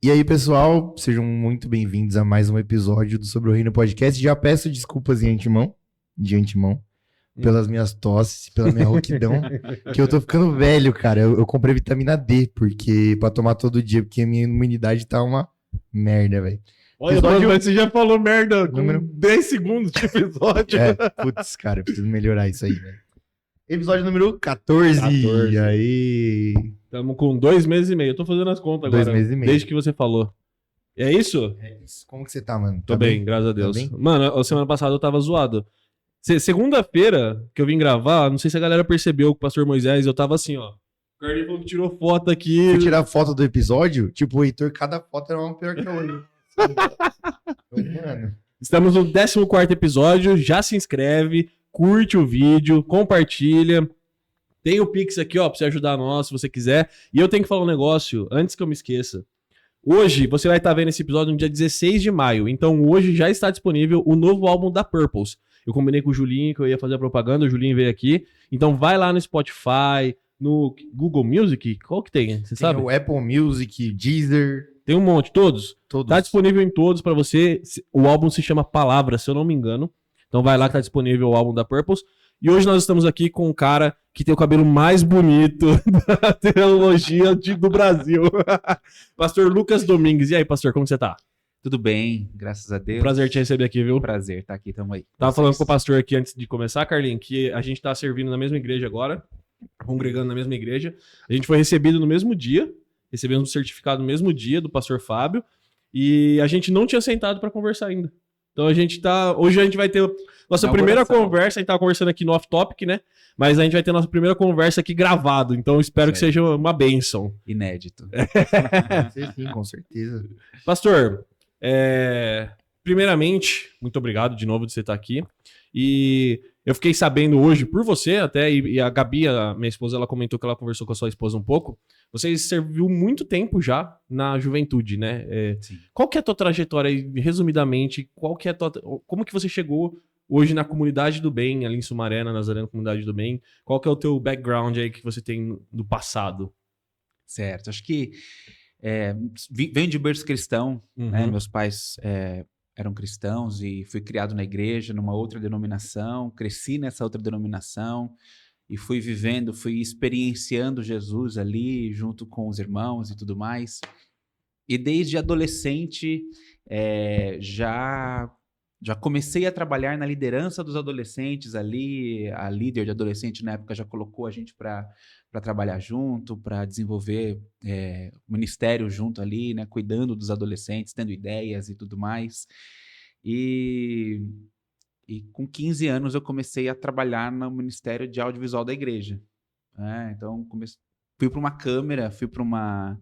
E aí, pessoal, sejam muito bem-vindos a mais um episódio do Sobre o Reino Podcast. Já peço desculpas de antemão, pelas minhas tosses, pela minha rouquidão, que eu tô ficando velho, cara. Eu comprei vitamina D, porque pra tomar todo dia, porque a minha imunidade tá uma merda, velho. Olha, Episódio- mas você já falou merda com Número- 10 segundos de episódio. Putz, cara, eu preciso melhorar isso aí, velho. Episódio número 14. 14. Aí. Estamos com 2 meses e meio. Eu tô fazendo as contas 2 agora. meses e meio. Desde que você falou. É isso? Como que você tá, mano? Tô Tá bem, graças a Deus. bem? Mano, a semana passada eu tava zoado. Segunda-feira que eu vim gravar, não sei se a galera percebeu que o pastor Moisés, eu tava assim, ó. O Carlinhos falou que tirou foto aqui. Fui tirar foto do episódio, tipo, o Heitor, cada foto era uma pior que a outra. Mano. Estamos no 14º episódio, já se inscreve, curte o vídeo, compartilha. Tem o Pix aqui, ó, pra você ajudar nós, se você quiser. E eu tenho que falar um negócio, antes que eu me esqueça. Hoje, você vai estar vendo esse episódio no dia 16 de maio. Então, hoje já está disponível o novo álbum da Purples. Eu combinei com o Julinho que eu ia fazer a propaganda, o Julinho veio aqui. Então, vai lá no Spotify, no Google Music, qual que tem? Você sabe? Tem o Apple Music, Deezer, Tem um monte, todos. todos. Tá disponível em todos pra você. O álbum se chama Palavra, se eu não me engano. Então vai lá que tá disponível o álbum da Purples. E hoje nós estamos aqui com um cara que tem o cabelo mais bonito da teologia do Brasil. Pastor Lucas Domingues. E aí, pastor, como você tá? Tudo bem, graças a Deus. Prazer te receber aqui, viu? Prazer estar aqui, tamo aí. Tava falando com o pastor aqui antes de começar, Carlinhos, que a gente tá servindo na mesma igreja agora, congregando na mesma igreja. A gente foi recebido no mesmo dia, recebemos um certificado no mesmo dia do pastor Fábio, e a gente não tinha sentado pra conversar ainda. Então a gente tá... Hoje a gente vai ter nossa primeira conversa, a gente tava conversando aqui no off-topic, né? Mas a gente vai ter nossa primeira conversa aqui gravado, então eu espero que seja uma bênção. Inédito. Sim, com certeza. Pastor, primeiramente, muito obrigado de novo de você estar aqui. E eu fiquei sabendo hoje por você até, e a Gabi, a minha esposa, ela comentou que ela conversou com a sua esposa um pouco. Você serviu muito tempo já na juventude, né? Sim. Qual que é a tua trajetória aí, resumidamente? Como que você chegou hoje na Comunidade do Bem, ali em Sumaré, na Nazareno Comunidade do Bem? Qual que é o teu background aí que você tem do passado? Certo, acho que venho de berço cristão, né? Meus pais eram cristãos e fui criado na igreja, numa outra denominação, cresci nessa outra denominação e fui vivendo, fui experienciando Jesus ali, junto com os irmãos e tudo mais. E desde adolescente já comecei a trabalhar na liderança dos adolescentes ali. A líder de adolescente na época já colocou a gente para trabalhar junto, para desenvolver ministério junto ali, né, cuidando dos adolescentes, tendo ideias e tudo mais. E com 15 anos eu comecei a trabalhar no Ministério de Audiovisual da igreja. Então fui para uma câmera, fui para uma...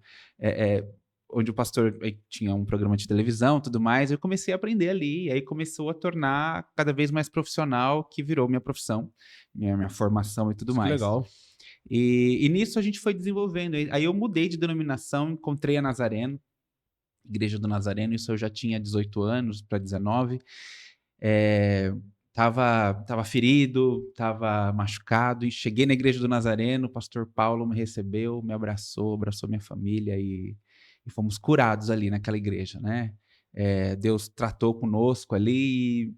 onde o pastor tinha um programa de televisão e tudo mais, eu comecei a aprender ali, e aí começou a tornar cada vez mais profissional, que virou minha profissão, minha formação e tudo mais. Legal. E nisso a gente foi desenvolvendo. Aí eu mudei de denominação, encontrei a Nazareno, Igreja do Nazareno, isso eu já tinha 18 anos para 19. Tava ferido, tava machucado, e cheguei na Igreja do Nazareno, o pastor Paulo me recebeu, me abraçou minha família e fomos curados ali naquela igreja, né? Deus tratou conosco ali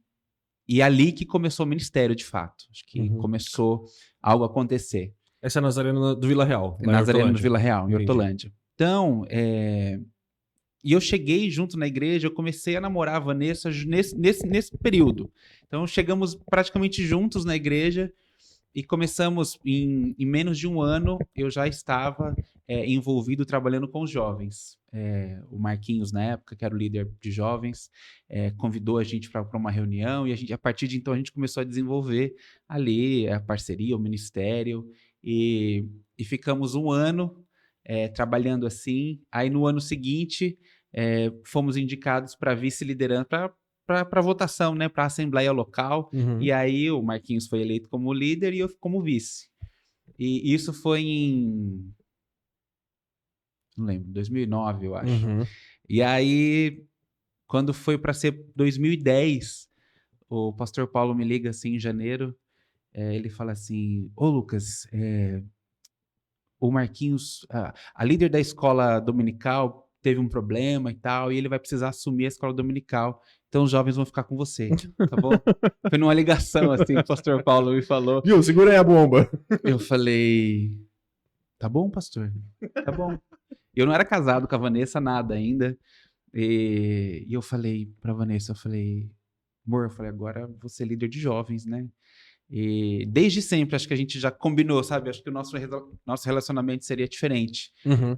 e ali que começou o ministério, de fato. Acho que começou algo a acontecer. Essa é a Nazareno do Vila Real. Nazareno do Vila Real, em Entendi. Hortolândia. Então, e eu cheguei junto na igreja, eu comecei a namorar a Vanessa nesse período. Então, chegamos praticamente juntos na igreja e começamos, em menos de um ano, eu já estava envolvido trabalhando com os jovens. O Marquinhos, na época, que era o líder de jovens, convidou a gente para uma reunião e a partir de então a gente começou a desenvolver ali a parceria, o ministério, e ficamos um ano trabalhando assim. Aí no ano seguinte fomos indicados para vice-liderança, para votação, né, para a assembleia local. E aí o Marquinhos foi eleito como líder e eu como vice. E isso foi em... não lembro, 2009, eu acho. E aí, quando foi para ser 2010, o pastor Paulo me liga assim em janeiro, ele fala assim: ô Lucas, o Marquinhos, a líder da escola dominical teve um problema e tal, e ele vai precisar assumir a escola dominical. Então os jovens vão ficar com você, tá bom? Foi numa ligação, assim, que o pastor Paulo me falou. Viu? Segura aí a bomba. Eu falei, tá bom, pastor? Tá bom. Eu não era casado com a Vanessa, nada ainda. E eu falei pra Vanessa, amor, agora eu vou ser líder de jovens, né? E desde sempre, acho que a gente já combinou, sabe? Acho que o nosso relacionamento seria diferente. Uhum.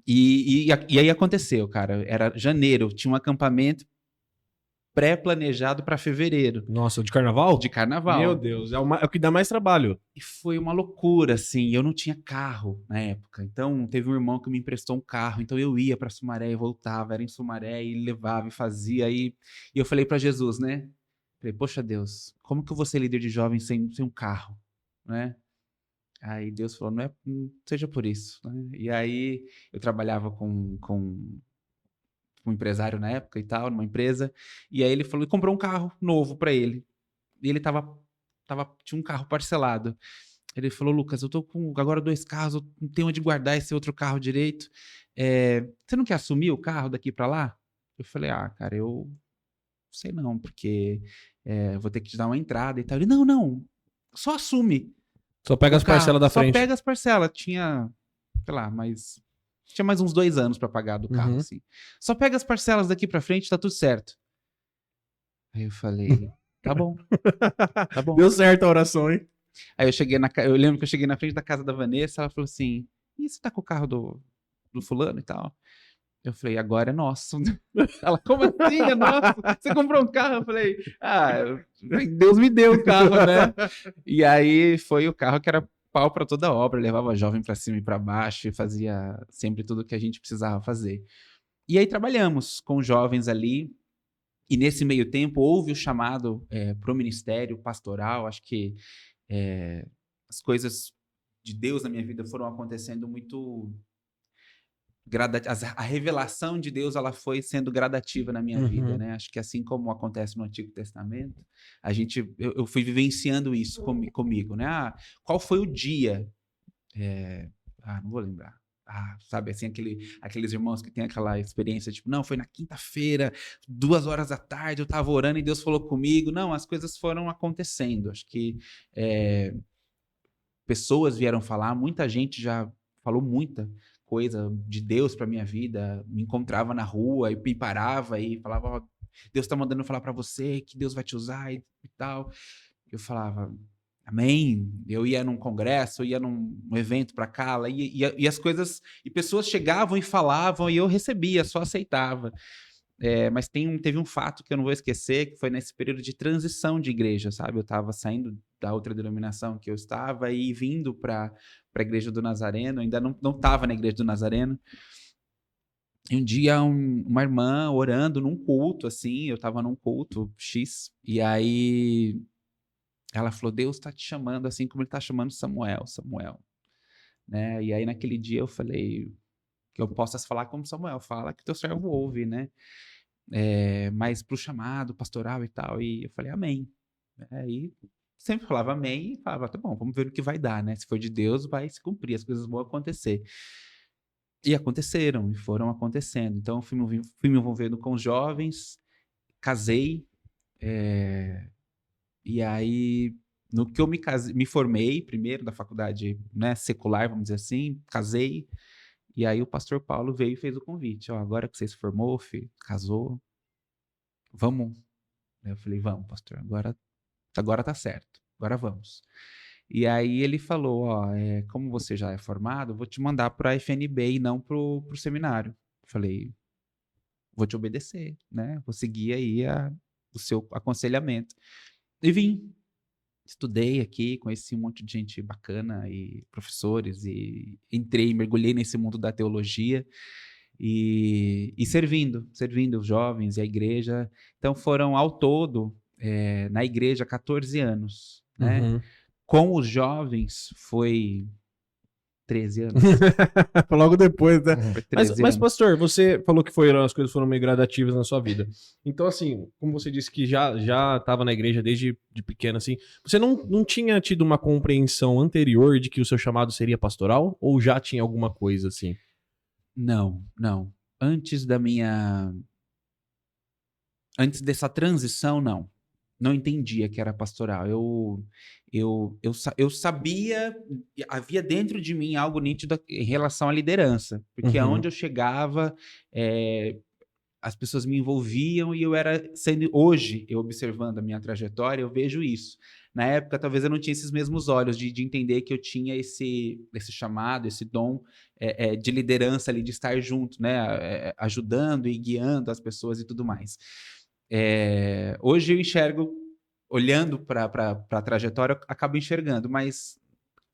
E aí aconteceu, cara. Era janeiro, tinha um acampamento pré-planejado para fevereiro. Nossa, de carnaval? De carnaval. Meu Deus, é o que dá mais trabalho. E foi uma loucura, assim. Eu não tinha carro na época. Então, teve um irmão que me emprestou um carro. Então, eu ia para Sumaré e voltava. Era em Sumaré e levava e fazia. E eu falei para Jesus, né? Falei, poxa Deus, como que eu vou ser líder de jovens sem um carro, né? Aí Deus falou, não seja por isso, né? E aí eu trabalhava com um empresário na época e tal, numa empresa, e aí ele falou, comprou um carro novo para ele. E ele tinha um carro parcelado. Ele falou, Lucas, eu tô com agora 2 carros, eu não tenho onde guardar esse outro carro direito. Você não quer assumir o carro daqui para lá? Eu falei, cara, eu sei não, porque vou ter que te dar uma entrada e tal. Ele, não, só assume. Só pega as parcelas da frente. Só pega as parcelas. Tinha, sei lá, tinha mais uns 2 anos para pagar do carro, assim. Só pega as parcelas daqui para frente, tá tudo certo. Aí eu falei, tá bom. Tá bom. Deu certo a oração, hein? Aí eu lembro que eu cheguei na frente da casa da Vanessa, ela falou assim, e você tá com o carro do fulano e tal? Eu falei, agora é nosso. Ela, como assim é nosso? Você comprou um carro? Eu falei, Deus me deu o carro, né? E aí foi o carro que era pau para toda obra, levava jovem para cima e para baixo, e fazia sempre tudo que a gente precisava fazer. E aí trabalhamos com jovens ali, e nesse meio tempo houve o chamado para o ministério pastoral. Acho que as coisas de Deus na minha vida foram acontecendo muito... A revelação de Deus, ela foi sendo gradativa na minha vida, né? Acho que assim como acontece no Antigo Testamento, eu fui vivenciando isso comigo, né? Qual foi o dia? Não vou lembrar. Sabe, assim, aqueles irmãos que têm aquela experiência, tipo, não, foi na quinta-feira, 2 horas da tarde, eu tava orando e Deus falou comigo. Não, as coisas foram acontecendo. Acho que pessoas vieram falar, muita gente já falou muita coisa de Deus para minha vida, me encontrava na rua e parava e falava, Deus tá mandando falar para você que Deus vai te usar e tal. Eu falava, amém. Eu ia num congresso, eu ia num evento para cá, e as coisas, e pessoas chegavam e falavam e eu recebia, só aceitava. Mas teve um fato que eu não vou esquecer, que foi nesse período de transição de igreja, sabe? Eu estava saindo da outra denominação que eu estava e vindo para a igreja do Nazareno, ainda não estava na igreja do Nazareno. E um dia uma irmã orando num culto, assim, eu estava num culto X, e aí ela falou, Deus está te chamando assim como ele está chamando Samuel, né? E aí naquele dia eu falei, que eu possa falar como Samuel, fala que teu servo ouve, né? Mas pro chamado pastoral e tal, e eu falei, amém. Aí sempre falava amém e falava, tá bom, vamos ver o que vai dar, né? Se for de Deus, vai se cumprir, as coisas vão acontecer. E aconteceram, e foram acontecendo. Então, fui me envolvendo com os jovens, casei, e aí, no que eu me formei, primeiro da faculdade, né, secular, vamos dizer assim, casei, e aí o pastor Paulo veio e fez o convite. Agora que você se formou, filho, casou, vamos. Eu falei, vamos, pastor, agora tá certo, agora vamos. E aí ele falou, como você já é formado, vou te mandar para a FNB e não pro seminário. Eu falei, vou te obedecer, né? Vou seguir aí o seu aconselhamento. E vim. Estudei aqui, conheci um monte de gente bacana e professores, e mergulhei nesse mundo da teologia e servindo os jovens e a igreja. Então foram ao todo, na igreja, 14 anos, né? Uhum. Com os jovens foi 13 anos. Logo depois, né? Foi 13 Mas, anos. pastor, você falou que as coisas foram meio gradativas na sua vida. Então, assim, como você disse que já estava na igreja desde de pequeno, assim, você não tinha tido uma compreensão anterior de que o seu chamado seria pastoral? Ou já tinha alguma coisa assim? Não, não. Antes dessa transição, não. Não entendia que era pastoral. Eu sabia, havia dentro de mim algo nítido em relação à liderança, porque Uhum. aonde eu chegava, as pessoas me envolviam e eu era sendo. Hoje, eu observando a minha trajetória, eu vejo isso. Na época, talvez eu não tinha esses mesmos olhos de entender que eu tinha esse chamado, esse dom de liderança ali, de estar junto, né? Ajudando e guiando as pessoas e tudo mais. Hoje eu enxergo, olhando para a trajetória, eu acabo enxergando, mas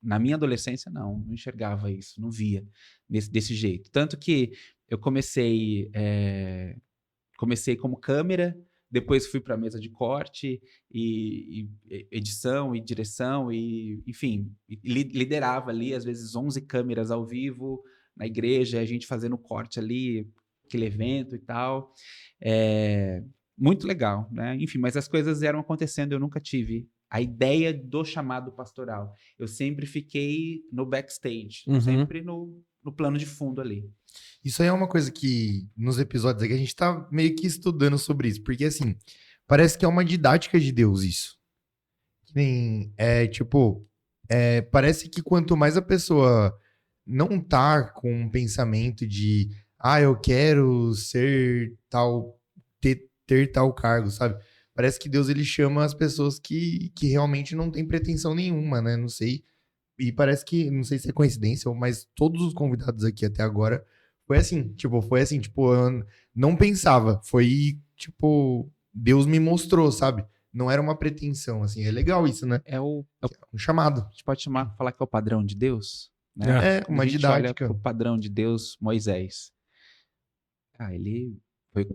na minha adolescência não enxergava isso, não via desse jeito. Tanto que eu comecei como câmera, depois fui para a mesa de corte e edição e direção e, enfim, liderava ali às vezes 11 câmeras ao vivo na igreja, a gente fazendo corte ali, aquele evento e tal. Muito legal, né? Enfim, mas as coisas eram acontecendo, eu nunca tive a ideia do chamado pastoral. Eu sempre fiquei no backstage, Uhum. sempre no plano de fundo ali. Isso aí é uma coisa que nos episódios aqui a gente tá meio que estudando sobre isso, porque assim, parece que é uma didática de Deus isso. Que nem, parece que quanto mais a pessoa não tá com um pensamento de, eu quero ser tal, ter tal cargo, sabe? Parece que Deus ele chama as pessoas que realmente não têm pretensão nenhuma, né? Não sei. E parece que, não sei se é coincidência, mas todos os convidados aqui até agora foi assim, tipo, eu não pensava, foi, tipo, Deus me mostrou, sabe? Não era uma pretensão, assim, é legal isso, né? É Um chamado. a gente pode falar que é o padrão de Deus, né? É, Quando uma a gente olha didática. pro padrão de Deus, Moisés. Ele foi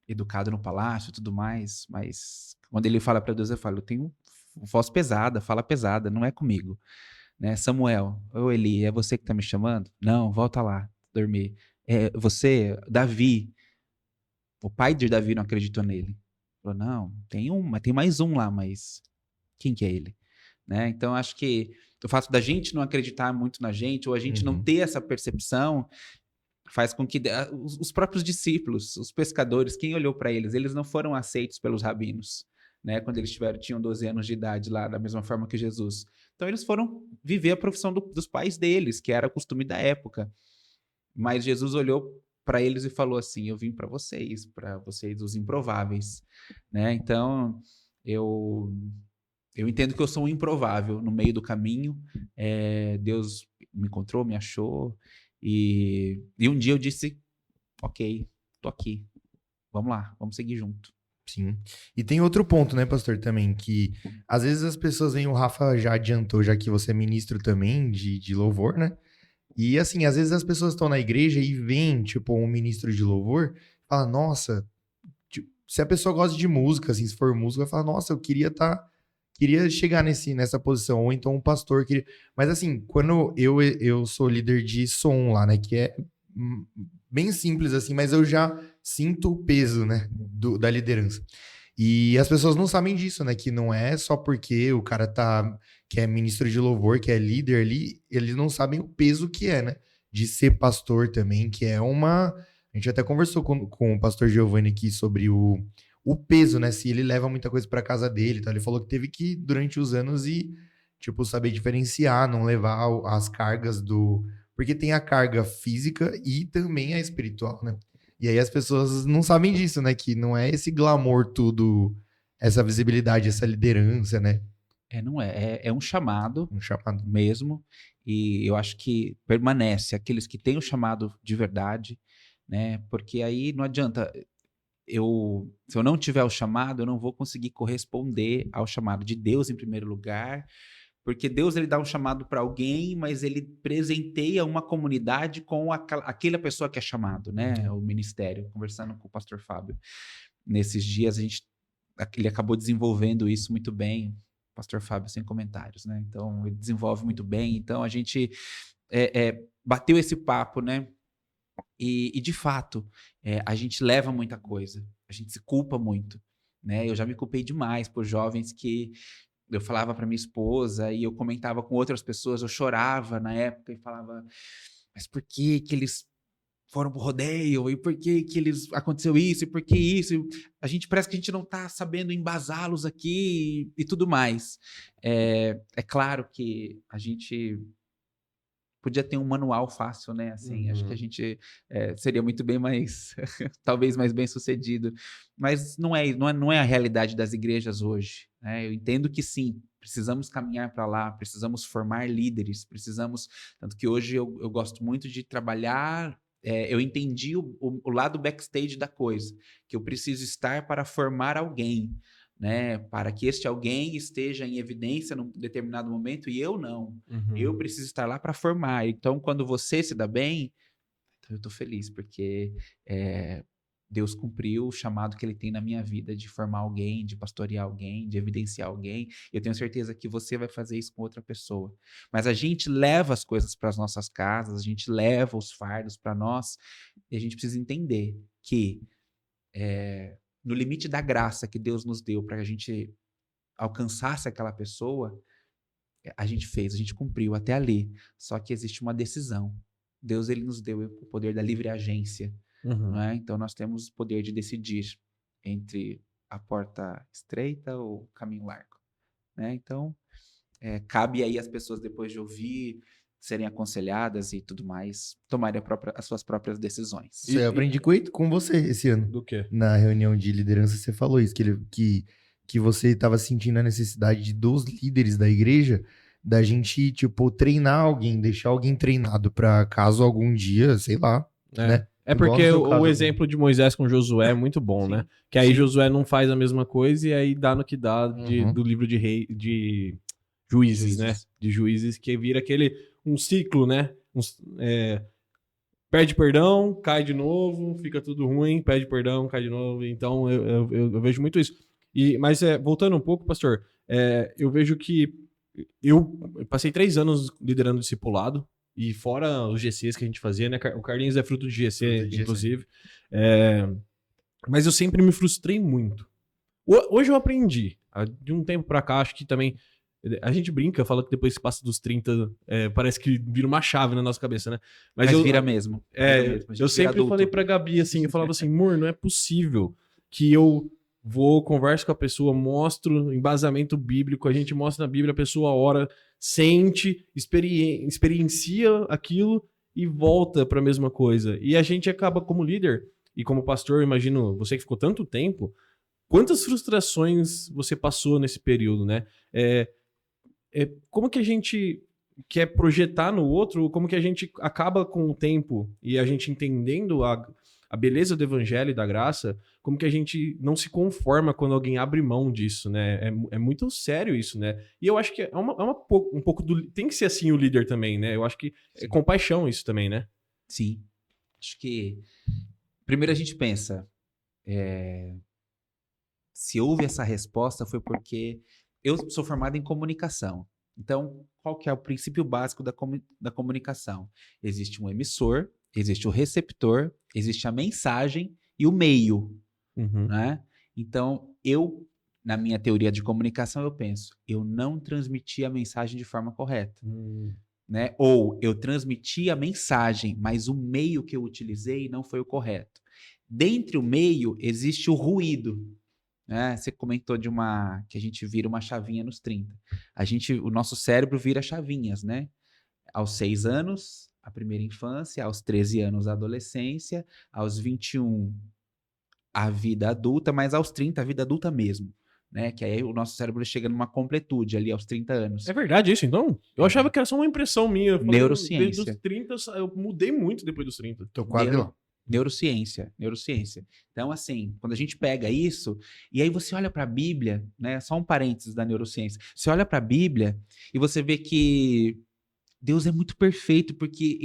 educado no palácio e tudo mais, mas quando ele fala para Deus, eu falo, eu tenho voz pesada, fala pesada, não é comigo, né? Samuel, ô Eli, é você que tá me chamando? Não, volta lá, dormir. É você, Davi, o pai de Davi não acreditou nele. Falou, não, tem mais um lá, mas quem que é ele? Né? Então, acho que o fato da gente não acreditar muito na gente, ou a gente não ter essa percepção, faz com que os próprios discípulos, os pescadores, quem olhou para eles, eles não foram aceitos pelos rabinos, né? Quando eles tinham 12 anos de idade lá, da mesma forma que Jesus. Então, eles foram viver a profissão dos pais deles, que era o costume da época. Mas Jesus olhou para eles e falou assim: eu vim para vocês, os improváveis, né? Então, eu entendo que eu sou um improvável no meio do caminho. Deus me encontrou, me achou. E um dia eu disse: ok, tô aqui. Vamos lá, vamos seguir junto. Sim. E tem outro ponto, né, pastor, também, que às vezes as pessoas veem, o Rafa já adiantou, já que você é ministro também de louvor, né? E assim, às vezes as pessoas estão na igreja e veem, tipo, um ministro de louvor, fala, nossa, se a pessoa gosta de música, assim, se for música, vai falar, nossa, eu queria chegar nessa posição, ou então um pastor queria. Mas assim, quando eu sou líder de som lá, né, que é bem simples assim, mas eu já sinto o peso, né, da liderança. E as pessoas não sabem disso, né, que não é só porque o cara que é ministro de louvor, que é líder ali, eles não sabem o peso que é, né, de ser pastor também, que é uma. A gente até conversou com o pastor Giovanni aqui sobre o peso, né? Se ele leva muita coisa para casa dele, tá? Ele falou que teve que, durante os anos, tipo, saber diferenciar, não levar as cargas do. Porque tem a carga física e também a espiritual, né? E aí as pessoas não sabem disso, né? Que não é esse glamour tudo, essa visibilidade, essa liderança, né? Não é. É um chamado Um chamado. mesmo. E eu acho que permanece aqueles que têm o chamado de verdade, né? Porque aí não adianta. Se eu não tiver o chamado, eu não vou conseguir corresponder ao chamado de Deus em primeiro lugar, porque Deus ele dá um chamado para alguém, mas ele presenteia uma comunidade com aquela pessoa que é chamado, né? O ministério. Conversando com o pastor Fábio nesses dias, ele acabou desenvolvendo isso muito bem. Pastor Fábio, sem comentários, né? Então ele desenvolve muito bem. Então a gente bateu esse papo, né? E de fato, a gente leva muita coisa, a gente se culpa muito, né? Eu já me culpei demais por jovens que eu falava para minha esposa e eu comentava com outras pessoas, eu chorava na época e falava, mas por que que eles foram pro rodeio, e por que que eles aconteceu isso, e por que isso. A gente parece que a gente não tá sabendo embasá-los aqui e tudo mais. É claro que a gente podia ter um manual fácil, né? Assim, acho que a gente seria muito bem mais, talvez mais bem sucedido. Mas não é a realidade das igrejas hoje, né? Eu entendo que sim, precisamos caminhar para lá, precisamos formar líderes, precisamos. Tanto que hoje eu gosto muito de trabalhar. Eu entendi o lado backstage da coisa, que eu preciso estar para formar alguém, né? Para que este alguém esteja em evidência num determinado momento e eu não. Eu preciso estar lá para formar. Então, quando você se dá bem, então eu estou feliz, porque Deus cumpriu o chamado que Ele tem na minha vida de formar alguém, de pastorear alguém, de evidenciar alguém. Eu tenho certeza que você vai fazer isso com outra pessoa. Mas a gente leva as coisas para as nossas casas, a gente leva os fardos para nós, e a gente precisa entender que no limite da graça que Deus nos deu para que a gente alcançasse aquela pessoa, a gente cumpriu até ali. Só que existe uma decisão. Deus, ele nos deu o poder da livre agência, não é? Então nós temos o poder de decidir entre a porta estreita ou o caminho largo, né? Então cabe aí as pessoas, depois de ouvir, serem aconselhadas e tudo mais, tomarem as suas próprias decisões. Isso aí eu aprendi com você esse ano. Do quê? Na reunião de liderança, você falou isso, que você estava sentindo a necessidade dos líderes da igreja, da gente, tipo, treinar alguém, deixar alguém treinado para caso algum dia, sei lá, né? É Igual porque no seu caso, o exemplo de Moisés com Josué é muito bom, Sim. né? Que aí Sim. Josué não faz a mesma coisa e aí dá no que dá do livro de Juízes, né? De Juízes, que vira um ciclo, né? Pede perdão, cai de novo, fica tudo ruim, pede perdão, cai de novo. Então eu vejo muito isso. Mas voltando um pouco, pastor, eu vejo que eu passei 3 anos liderando discipulado, e fora os GCs que a gente fazia, né? O Carlinhos é fruto de GC, inclusive. Mas eu sempre me frustrei muito. Hoje eu aprendi. De um tempo pra cá, acho que também... A gente brinca, fala que depois que passa dos 30, parece que vira uma chave na nossa cabeça, né? Mas vira mesmo. Eu sempre falei pra Gabi assim, eu falava assim, amor, não é possível que eu vou, converso com a pessoa, mostro embasamento bíblico, a gente mostra na Bíblia, a pessoa ora, sente, experiencia aquilo e volta pra mesma coisa. E a gente acaba como líder e como pastor, imagino, você que ficou tanto tempo, quantas frustrações você passou nesse período, né? Como que a gente quer projetar no outro, como que a gente acaba com o tempo e a gente entendendo a beleza do evangelho e da graça, como que a gente não se conforma quando alguém abre mão disso, né? É muito sério isso, né? E eu acho que um pouco tem que ser assim o líder também, né? Eu acho que é compaixão isso também, né? Sim. Acho que primeiro a gente pensa, se houve essa resposta foi porque eu sou formado em comunicação. Então, qual que é o princípio básico da comunicação? Existe um emissor, existe o receptor, existe a mensagem e o meio, né? Então, na minha teoria de comunicação, eu penso, eu não transmiti a mensagem de forma correta, né? Ou eu transmiti a mensagem, mas o meio que eu utilizei não foi o correto. Dentre o meio, existe o ruído. Você comentou que a gente vira uma chavinha nos 30. O nosso cérebro vira chavinhas, né? Aos 6 anos, a primeira infância, aos 13 anos, a adolescência, aos 21, a vida adulta, mas aos 30, a vida adulta mesmo, né? Que aí o nosso cérebro chega numa completude ali aos 30 anos. É verdade isso, então? Eu achava que era só uma impressão minha. Neurociência. Desde os 30, eu mudei muito depois dos 30. Tô quase lá. Neurociência. Então, assim, quando a gente pega isso, e aí você olha para a Bíblia, né? Só um parênteses da neurociência. Você olha para a Bíblia e você vê que Deus é muito perfeito, porque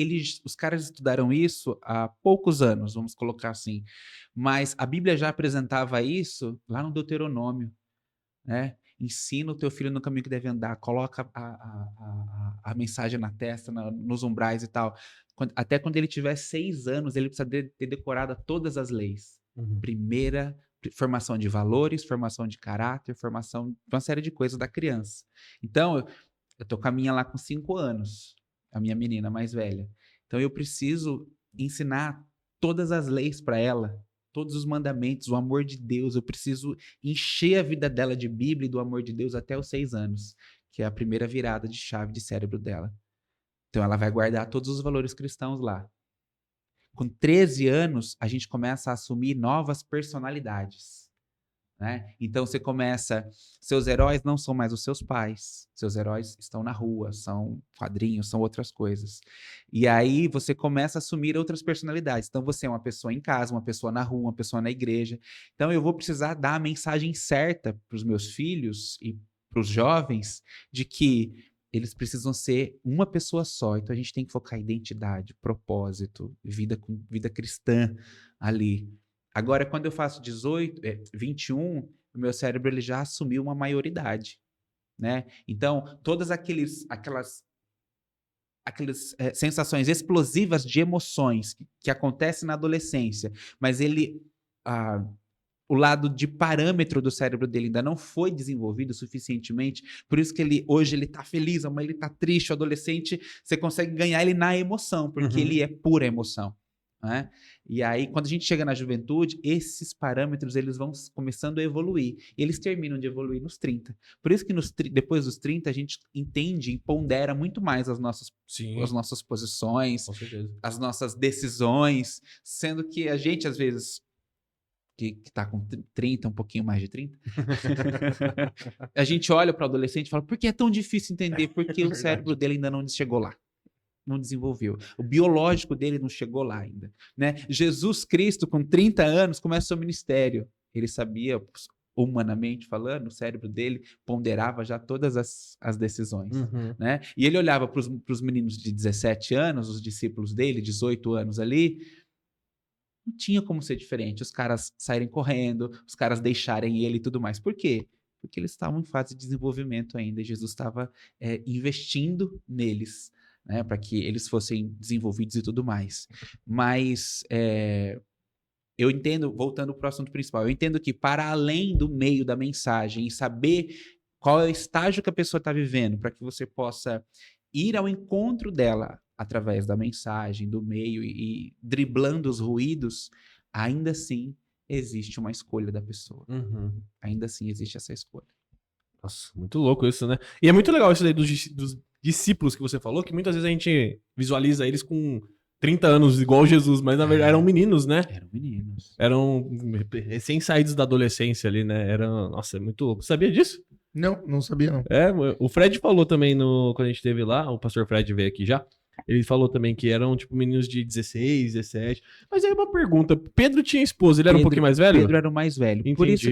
os caras estudaram isso há poucos anos, vamos colocar assim. Mas a Bíblia já apresentava isso lá no Deuteronômio, né? Ensina o teu filho no caminho que deve andar, coloca a mensagem na testa, nos umbrais e tal. Até quando ele tiver 6 anos, ele precisa ter decorado todas as leis. Primeira, formação de valores, formação de caráter, formação de uma série de coisas da criança. Então, eu tô com a minha lá com 5 anos, a minha menina mais velha. Então, eu preciso ensinar todas as leis para ela, todos os mandamentos, o amor de Deus. Eu preciso encher a vida dela de Bíblia e do amor de Deus até os 6 anos, que é a primeira virada de chave de cérebro dela. Então ela vai guardar todos os valores cristãos lá. Com 13 anos, a gente começa a assumir novas personalidades, né? Então você começa, seus heróis não são mais os seus pais, seus heróis estão na rua, são quadrinhos, são outras coisas. E aí você começa a assumir outras personalidades. Então você é uma pessoa em casa, uma pessoa na rua, uma pessoa na igreja. Então eu vou precisar dar a mensagem certa para os meus filhos e para os jovens de que eles precisam ser uma pessoa só. Então a gente tem que focar em identidade, propósito, vida cristã ali. Agora, quando eu faço 21, o meu cérebro ele já assumiu uma maioridade, né? Então, todas aquelas sensações explosivas de emoções que acontecem na adolescência, mas o lado de parâmetro do cérebro dele ainda não foi desenvolvido suficientemente, por isso que hoje ele tá feliz, amanhã ele tá triste, o adolescente, você consegue ganhar ele na emoção, porque ele é pura emoção, né? E aí, quando a gente chega na juventude, esses parâmetros eles vão começando a evoluir, e eles terminam de evoluir nos 30. Por isso que depois dos 30 a gente entende e pondera muito mais as nossas posições, Com certeza. as nossas decisões, sendo que a gente, às vezes, que tá com 30, um pouquinho mais de 30, a gente olha para o adolescente e fala, por que é tão difícil entender? Porque o cérebro dele ainda não chegou lá, não desenvolveu. O biológico dele não chegou lá ainda, né? Jesus Cristo, com 30 anos, começa o seu ministério. Ele sabia, humanamente falando, o cérebro dele ponderava já todas as decisões, né? E ele olhava para os meninos de 17 anos, os discípulos dele, 18 anos ali, não tinha como ser diferente. Os caras saírem correndo, os caras deixarem ele e tudo mais. Por quê? Porque eles estavam em fase de desenvolvimento ainda. E Jesus estava investindo neles, né, para que eles fossem desenvolvidos e tudo mais. Mas eu entendo, voltando para o assunto principal, eu entendo que para além do meio da mensagem e saber qual é o estágio que a pessoa está vivendo, para que você possa ir ao encontro dela através da mensagem, do meio e driblando os ruídos, ainda assim existe uma escolha da pessoa. Ainda assim existe essa escolha. Nossa, muito louco isso, né? E é muito legal isso daí dos discípulos que você falou, que muitas vezes a gente visualiza eles com 30 anos, igual Jesus, mas na verdade eram meninos, né? Eram meninos. Eram recém-saídos da adolescência ali, né? Nossa, é muito louco. Sabia disso? Não sabia, não. O Fred falou também quando a gente esteve lá, o pastor Fred veio aqui já. Ele falou também que eram, tipo, meninos de 16, 17. Mas aí uma pergunta, Pedro tinha esposa, ele era um pouquinho mais velho? Pedro era o mais velho. Entendi. Por isso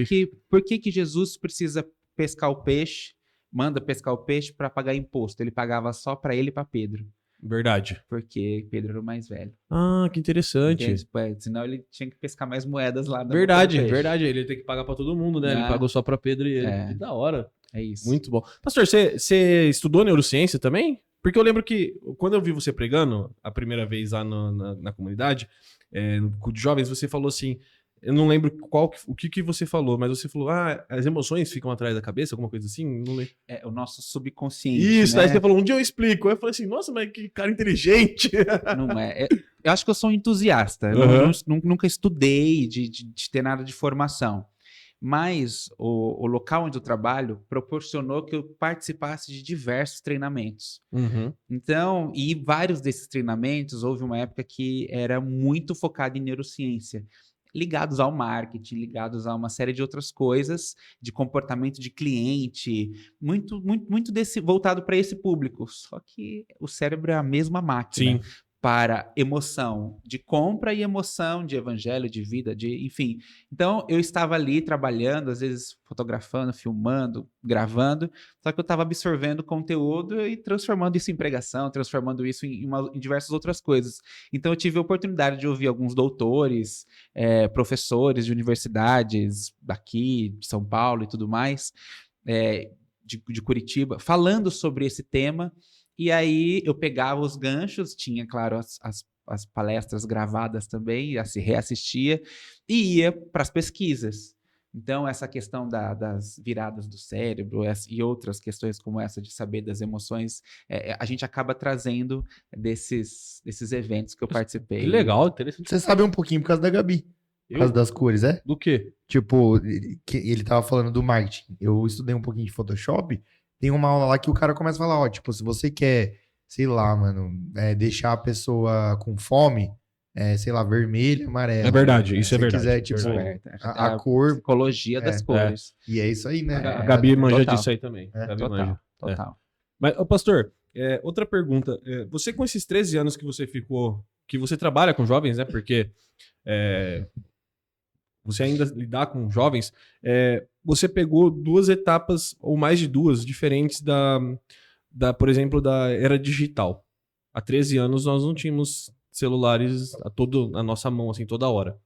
por que Jesus precisa pescar o peixe, manda pescar o peixe para pagar imposto? Ele pagava só para ele e para Pedro. Verdade. Porque Pedro era o mais velho. Ah, que interessante. Entende? Senão ele tinha que pescar mais moedas lá. Verdade. Ele tem que pagar pra todo mundo, né? Ele pagou só pra Pedro e ele. Que da hora. É isso. Muito bom. Pastor, você estudou neurociência também? Porque eu lembro que quando eu vi você pregando a primeira vez lá na comunidade, no culto de jovens, você falou assim, eu não lembro o que você falou, mas você falou, as emoções ficam atrás da cabeça, alguma coisa assim? Não lembro. É o nosso subconsciente. Isso, né? Aí você falou, um dia eu explico. Aí eu falei assim, nossa, mas que cara inteligente. Não é. Eu acho que eu sou um entusiasta. Nunca estudei de ter nada de formação. Mas o local onde eu trabalho proporcionou que eu participasse de diversos treinamentos. Então, e vários desses treinamentos, houve uma época que era muito focado em neurociência, ligados ao marketing, ligados a uma série de outras coisas, de comportamento de cliente, muito voltado para esse público. Só que o cérebro é a mesma máquina. Sim. Para emoção de compra e emoção de evangelho, de vida, enfim. Então, eu estava ali trabalhando, às vezes fotografando, filmando, gravando, só que eu estava absorvendo conteúdo e transformando isso em pregação, transformando isso em diversas outras coisas. Então, eu tive a oportunidade de ouvir alguns doutores, professores de universidades daqui, de São Paulo e tudo mais, de Curitiba, falando sobre esse tema. E aí eu pegava os ganchos, tinha, claro, as palestras gravadas também, reassistia, e ia para as pesquisas. Então, essa questão das viradas do cérebro e outras questões como essa de saber das emoções, a gente acaba trazendo desses eventos que eu participei. Que legal, interessante. Você sabe um pouquinho por causa da Gabi. Por causa das cores, é? Do quê? Tipo, ele tava falando do marketing. Eu estudei um pouquinho de Photoshop. Tem uma aula lá que o cara começa a falar, ó, tipo, se você quer, sei lá, mano, deixar a pessoa com fome, sei lá, vermelho, amarelo. É verdade, isso é Se verdade. quiser, tipo, a cor. Psicologia das cores. E é isso aí, né? A Gabi manja total. disso aí também. Gabi manja. Total. Mas, ô, pastor, outra pergunta. Você com esses 13 anos que você ficou, que você trabalha com jovens, né? Porque você ainda lidar com jovens, você pegou 2 etapas, ou mais de 2, diferentes por exemplo, da era digital. Há 13 anos nós não tínhamos celulares a nossa mão, assim, toda hora.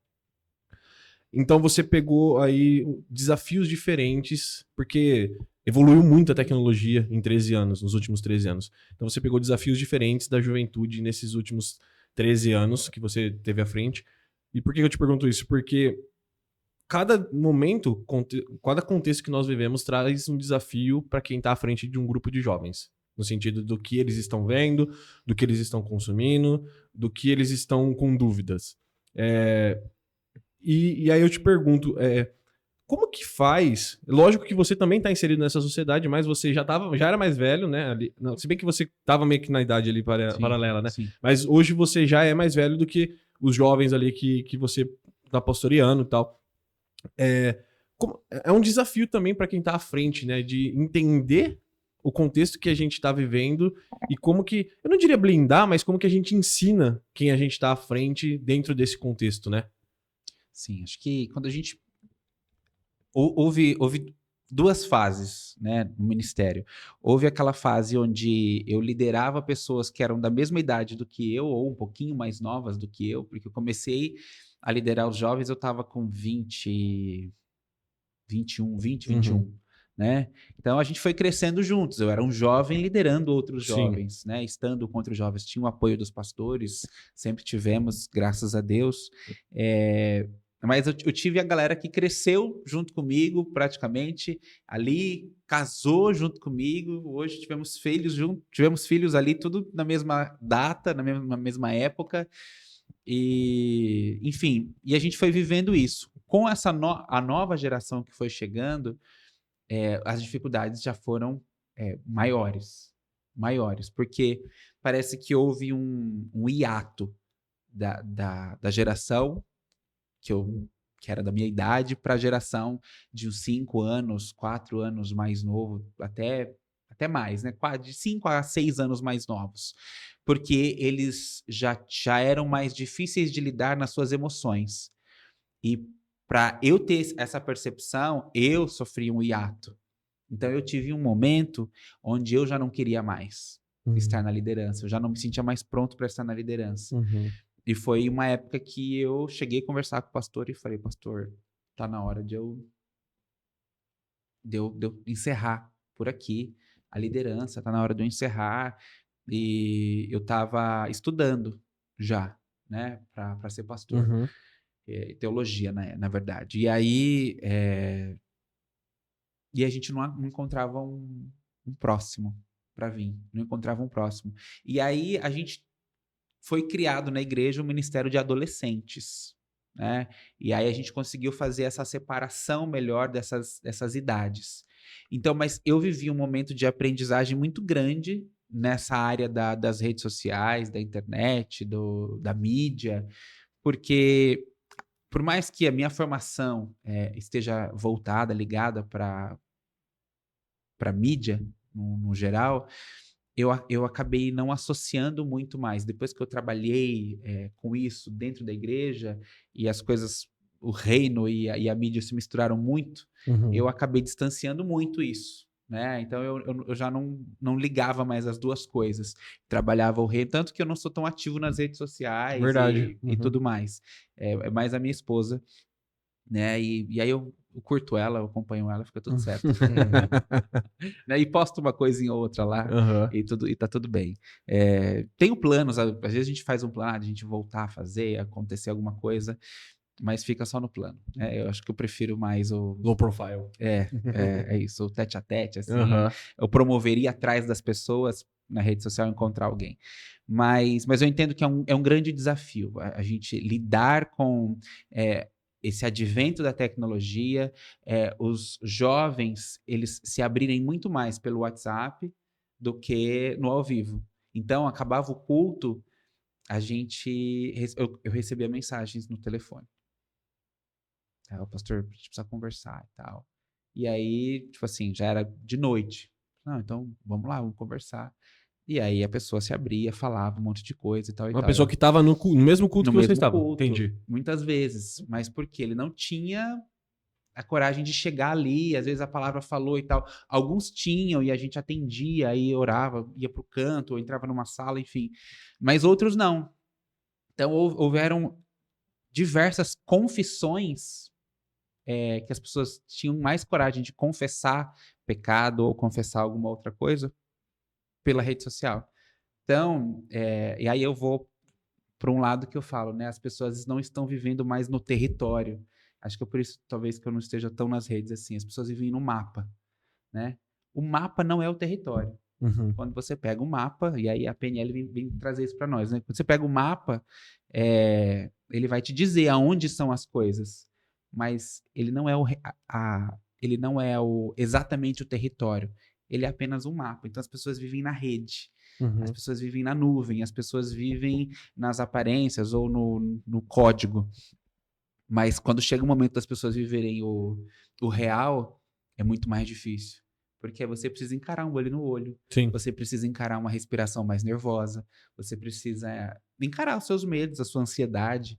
Então você pegou aí desafios diferentes, porque evoluiu muito a tecnologia em 13 anos, nos últimos 13 anos. Então você pegou desafios diferentes da juventude nesses últimos 13 anos que você teve à frente. E por que eu te pergunto isso? Porque cada momento, cada contexto que nós vivemos traz um desafio para quem está à frente de um grupo de jovens. No sentido do que eles estão vendo, do que eles estão consumindo, do que eles estão com dúvidas. E aí eu te pergunto, como que faz? Lógico que você também está inserido nessa sociedade, mas você já era mais velho, né? Se bem que você estava meio que na idade ali paralela, né? Sim. Mas hoje você já é mais velho do que os jovens ali que você está pastoreando e tal. É um desafio também para quem está à frente, né? De entender o contexto que a gente está vivendo e como que, eu não diria blindar, mas como que a gente ensina quem a gente está à frente dentro desse contexto, né? Sim, acho que quando a gente... Houve 2 fases, né, no ministério. Houve aquela fase onde eu liderava pessoas que eram da mesma idade do que eu, ou um pouquinho mais novas do que eu, porque eu comecei a liderar os jovens, eu estava com 20, 21, né? Então a gente foi crescendo juntos. Eu era um jovem liderando outros jovens, né? Estando contra os jovens. Tinha o apoio dos pastores, sempre tivemos, graças a Deus. Mas eu tive a galera que cresceu junto comigo, praticamente, ali, casou junto comigo. Hoje tivemos filhos ali, tudo na mesma data, na mesma época. E, enfim, e a gente foi vivendo isso. Com a nova geração que foi chegando, as dificuldades já foram maiores, porque parece que houve um hiato da geração que era da minha idade para a geração de uns 5 anos, 4 anos mais novo, até mais, né? De 5 a 6 anos mais novos, porque eles já eram mais difíceis de lidar nas suas emoções. E para eu ter essa percepção, eu sofri um hiato. Então eu tive um momento onde eu já não queria mais estar na liderança, eu já não me sentia mais pronto para estar na liderança. E foi uma época que eu cheguei a conversar com o pastor e falei, pastor, tá na hora de eu encerrar por aqui a liderança, tá na hora de eu encerrar. E eu estava estudando já, né, para ser pastor. Teologia, né, na verdade. E aí e a gente não encontrava um próximo para vir, não encontrava um próximo. E aí a gente foi criado na igreja um ministério de adolescentes, né? E aí a gente conseguiu fazer essa separação melhor dessas idades. Então, mas eu vivi um momento de aprendizagem muito grande nessa área das redes sociais, da internet, da mídia, porque por mais que a minha formação esteja voltada, ligada para mídia, no geral, eu acabei não associando muito mais. Depois que eu trabalhei com isso dentro da igreja e as coisas, o reino e a mídia se misturaram muito, eu acabei distanciando muito isso, né? Então eu já não ligava mais as duas coisas. Trabalhava o reino, tanto que eu não sou tão ativo nas redes sociais e tudo mais. É mais a minha esposa, né? E aí eu curto ela, eu acompanho ela, fica tudo certo. Né? E posto uma coisinha ou outra lá e tá tudo bem. Tenho planos, às vezes a gente faz um plano, a gente voltar a fazer, acontecer alguma coisa, mas fica só no plano. Eu acho que eu prefiro mais o... Low profile. É isso, o tete a tete, assim. Aham. Eu promoveria atrás das pessoas na rede social encontrar alguém. Mas eu entendo que é um grande desafio a gente lidar com esse advento da tecnologia, os jovens, eles se abrirem muito mais pelo WhatsApp do que no ao vivo. Então, acabava o culto, eu recebia mensagens no telefone. O pastor, a gente precisa conversar e tal. E aí, tipo assim, já era de noite. Não, então vamos lá, vamos conversar. E aí a pessoa se abria, falava um monte de coisa e tal e Uma tal. pessoa que estava no mesmo culto No que você mesmo estava. culto, Entendi. muitas vezes. Mas porque ele não tinha a coragem de chegar ali, às vezes a palavra falou e tal. Alguns tinham e a gente atendia, aí orava, ia pro canto, ou entrava numa sala, enfim. Mas outros não. Então houveram diversas confissões que as pessoas tinham mais coragem de confessar pecado ou confessar alguma outra coisa pela rede social. Então, e aí eu vou para um lado que eu falo, né? As pessoas não estão vivendo mais no território. Acho que é por isso, talvez, que eu não esteja tão nas redes assim. As pessoas vivem no mapa, né? O mapa não é o território. Uhum. Quando você pega o mapa, e aí a PNL vem trazer isso para nós, né? Quando você pega o mapa, ele vai te dizer aonde são as coisas, mas ele não é ele não é exatamente o território. Ele é apenas um mapa. Então as pessoas vivem na rede. Uhum. As pessoas vivem na nuvem, as pessoas vivem nas aparências ou no código. Mas quando chega o momento das pessoas viverem o real, é muito mais difícil. Porque você precisa encarar um olho no olho, Sim. você precisa encarar uma respiração mais nervosa, você precisa encarar os seus medos, a sua ansiedade,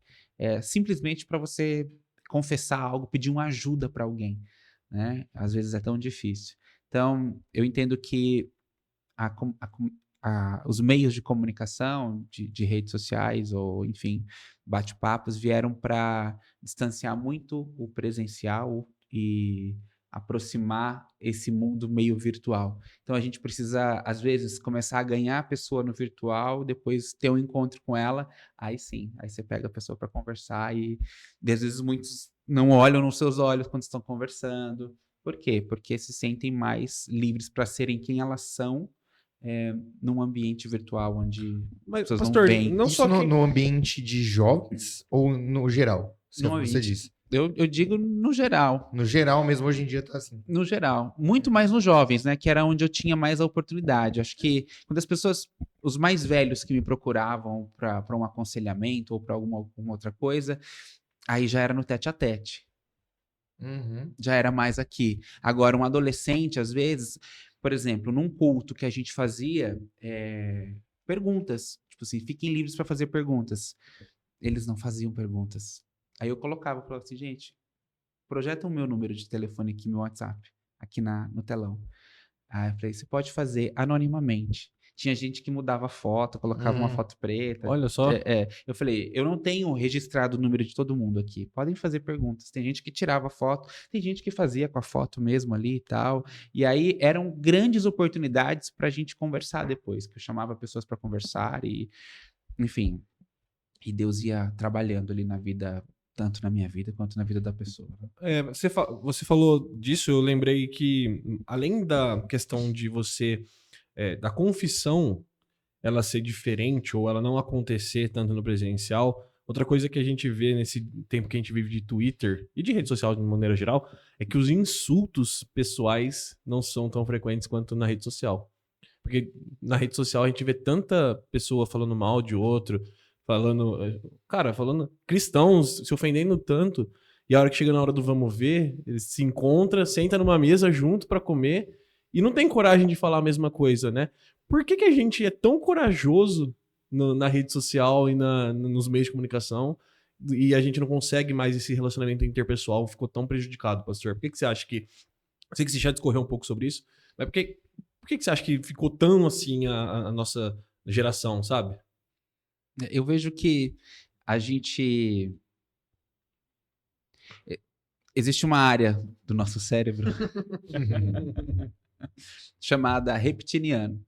simplesmente para você confessar algo, pedir uma ajuda para alguém, né? Às vezes é tão difícil. Então, eu entendo que os meios de comunicação, de redes sociais ou, enfim, bate-papos, vieram para distanciar muito o presencial e aproximar esse mundo meio virtual. Então a gente precisa, às vezes, começar a ganhar a pessoa no virtual, depois ter um encontro com ela, aí sim, aí você pega a pessoa para conversar e às vezes muitos não olham nos seus olhos quando estão conversando. Por quê? Porque se sentem mais livres para serem quem elas são num ambiente virtual onde as pessoas não pastor, veem. não Isso só no ambiente de jovens ou no geral? No Você ambiente. disse. Eu digo no geral. No geral mesmo, hoje em dia tá assim. No geral. Muito mais nos jovens, né? Que era onde eu tinha mais a oportunidade. Acho que quando as pessoas, os mais velhos que me procuravam para um aconselhamento ou para alguma outra coisa, aí já era no tete a tete. Uhum. Já era mais aqui. Agora, um adolescente, às vezes, por exemplo, num culto que a gente fazia perguntas. Tipo assim, fiquem livres para fazer perguntas. Eles não faziam perguntas. Aí eu falava assim, gente, projeta o meu número de telefone aqui, meu WhatsApp, aqui no telão. Aí eu falei, você pode fazer anonimamente. Tinha gente que mudava a foto, colocava uma foto preta. Olha só. Eu falei, eu não tenho registrado o número de todo mundo aqui. Podem fazer perguntas. Tem gente que tirava foto, tem gente que fazia com a foto mesmo ali e tal. E aí eram grandes oportunidades para a gente conversar depois, que eu chamava pessoas para conversar e, enfim, e Deus ia trabalhando ali na vida, tanto na minha vida quanto na vida da pessoa. Você falou disso, eu lembrei que, além da questão de você, da confissão, ela ser diferente ou ela não acontecer tanto no presencial, outra coisa que a gente vê nesse tempo que a gente vive de Twitter e de rede social de maneira geral, é que os insultos pessoais não são tão frequentes quanto na rede social. Porque na rede social a gente vê tanta pessoa falando mal de outro, falando cristãos se ofendendo tanto, e a hora que chega na hora do vamos ver, eles se encontram, senta numa mesa junto pra comer e não tem coragem de falar a mesma coisa, né? Por que a gente é tão corajoso na rede social e nos meios de comunicação e a gente não consegue mais esse relacionamento interpessoal, ficou tão prejudicado, pastor? Por que você acha que... Eu sei que você já discorreu um pouco sobre isso, mas por que você acha que ficou tão assim a nossa geração, sabe? Eu vejo que a gente... Existe uma área do nosso cérebro chamada reptiliano.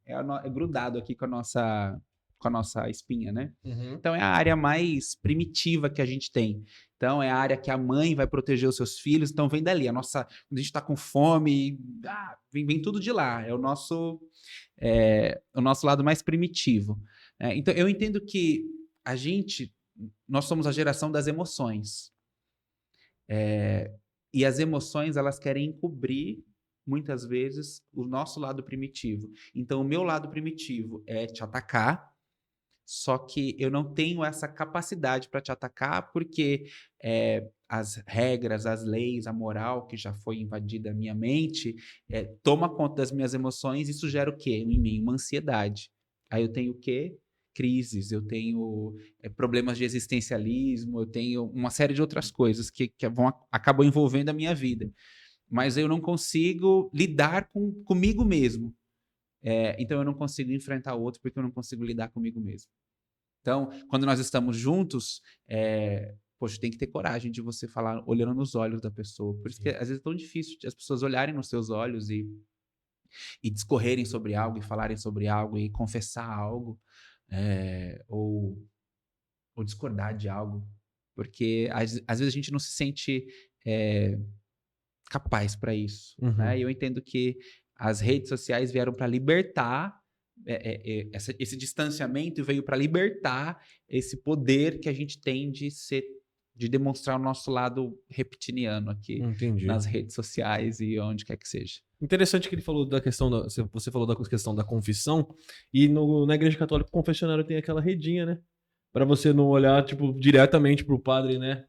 É grudado aqui com a nossa com a nossa espinha, né? Uhum. Então é a área mais primitiva que a gente tem. Então é a área que a mãe vai proteger os seus filhos. Então vem dali. Quando a gente está com fome, vem tudo de lá. É o nosso lado mais primitivo. Então eu entendo que nós somos a geração das emoções. E as emoções, elas querem encobrir, muitas vezes, o nosso lado primitivo. Então, o meu lado primitivo é te atacar, só que eu não tenho essa capacidade para te atacar, porque as regras, as leis, a moral que já foi invadida a minha mente, toma conta das minhas emoções, e isso gera o quê? Em mim, uma ansiedade. Aí eu tenho o quê? Crises, eu tenho problemas de existencialismo, eu tenho uma série de outras coisas que acabam envolvendo a minha vida. Mas eu não consigo lidar comigo mesmo. Então eu não consigo enfrentar o outro porque eu não consigo lidar comigo mesmo. Então, quando nós estamos juntos, poxa, tem que ter coragem de você falar olhando nos olhos da pessoa. Por isso que às vezes é tão difícil as pessoas olharem nos seus olhos e discorrerem sobre algo, e falarem sobre algo, e confessar algo, ou discordar de algo. Porque às vezes a gente não se sente capaz para isso. Uhum. Né? E eu entendo que as redes sociais vieram para libertar esse distanciamento, veio para libertar esse poder que a gente tem de demonstrar o nosso lado reptiliano aqui. Entendi. Nas redes sociais e onde quer que seja. Interessante que ele falou da questão você falou da questão da confissão, e na Igreja Católica o confessionário tem aquela redinha, né? Pra você não olhar, tipo, diretamente pro padre, né?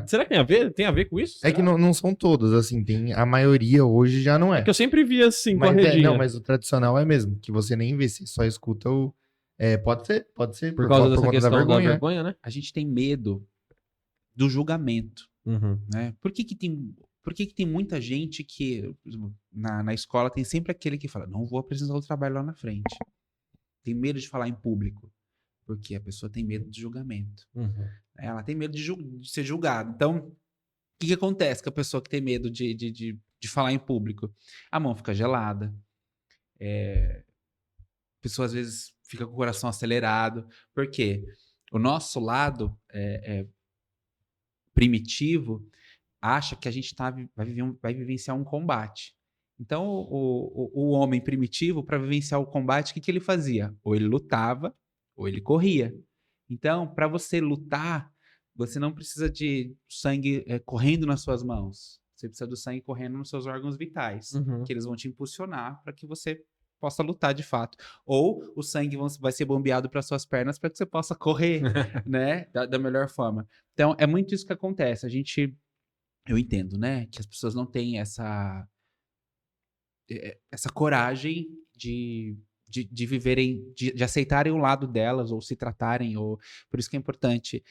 Será que tem a ver? Tem a ver com isso? É que não são todas, assim, a maioria hoje já não é. É que eu sempre vi assim, com a Mas redinha. mas o tradicional é mesmo, que você nem vê, você só escuta o... pode ser. Por causa dessa conta questão da vergonha, né? A gente tem medo do julgamento. Uhum. Né? Por que tem muita gente que na escola tem sempre aquele que fala, não vou apresentar o trabalho lá na frente. Tem medo de falar em público. Porque a pessoa tem medo de julgamento. Uhum. Ela tem medo de ser julgada. Então, o que acontece com a pessoa que tem medo de falar em público? A mão fica gelada. A pessoa, às vezes, fica com o coração acelerado. Por quê? O nosso lado primitivo acha que a gente vai vivenciar um combate. Então, o homem primitivo, para vivenciar o combate, o que ele fazia? Ou ele lutava, ou ele corria. Então, para você lutar, você não precisa de sangue correndo nas suas mãos. Você precisa do sangue correndo nos seus órgãos vitais, que eles vão te impulsionar para que você possa lutar de fato. Ou o sangue vai ser bombeado para suas pernas para que você possa correr, né, da melhor forma. Então, é muito isso que acontece. Eu entendo, né, que as pessoas não têm essa coragem de viverem, de aceitarem o lado delas, ou se tratarem, por isso que é importante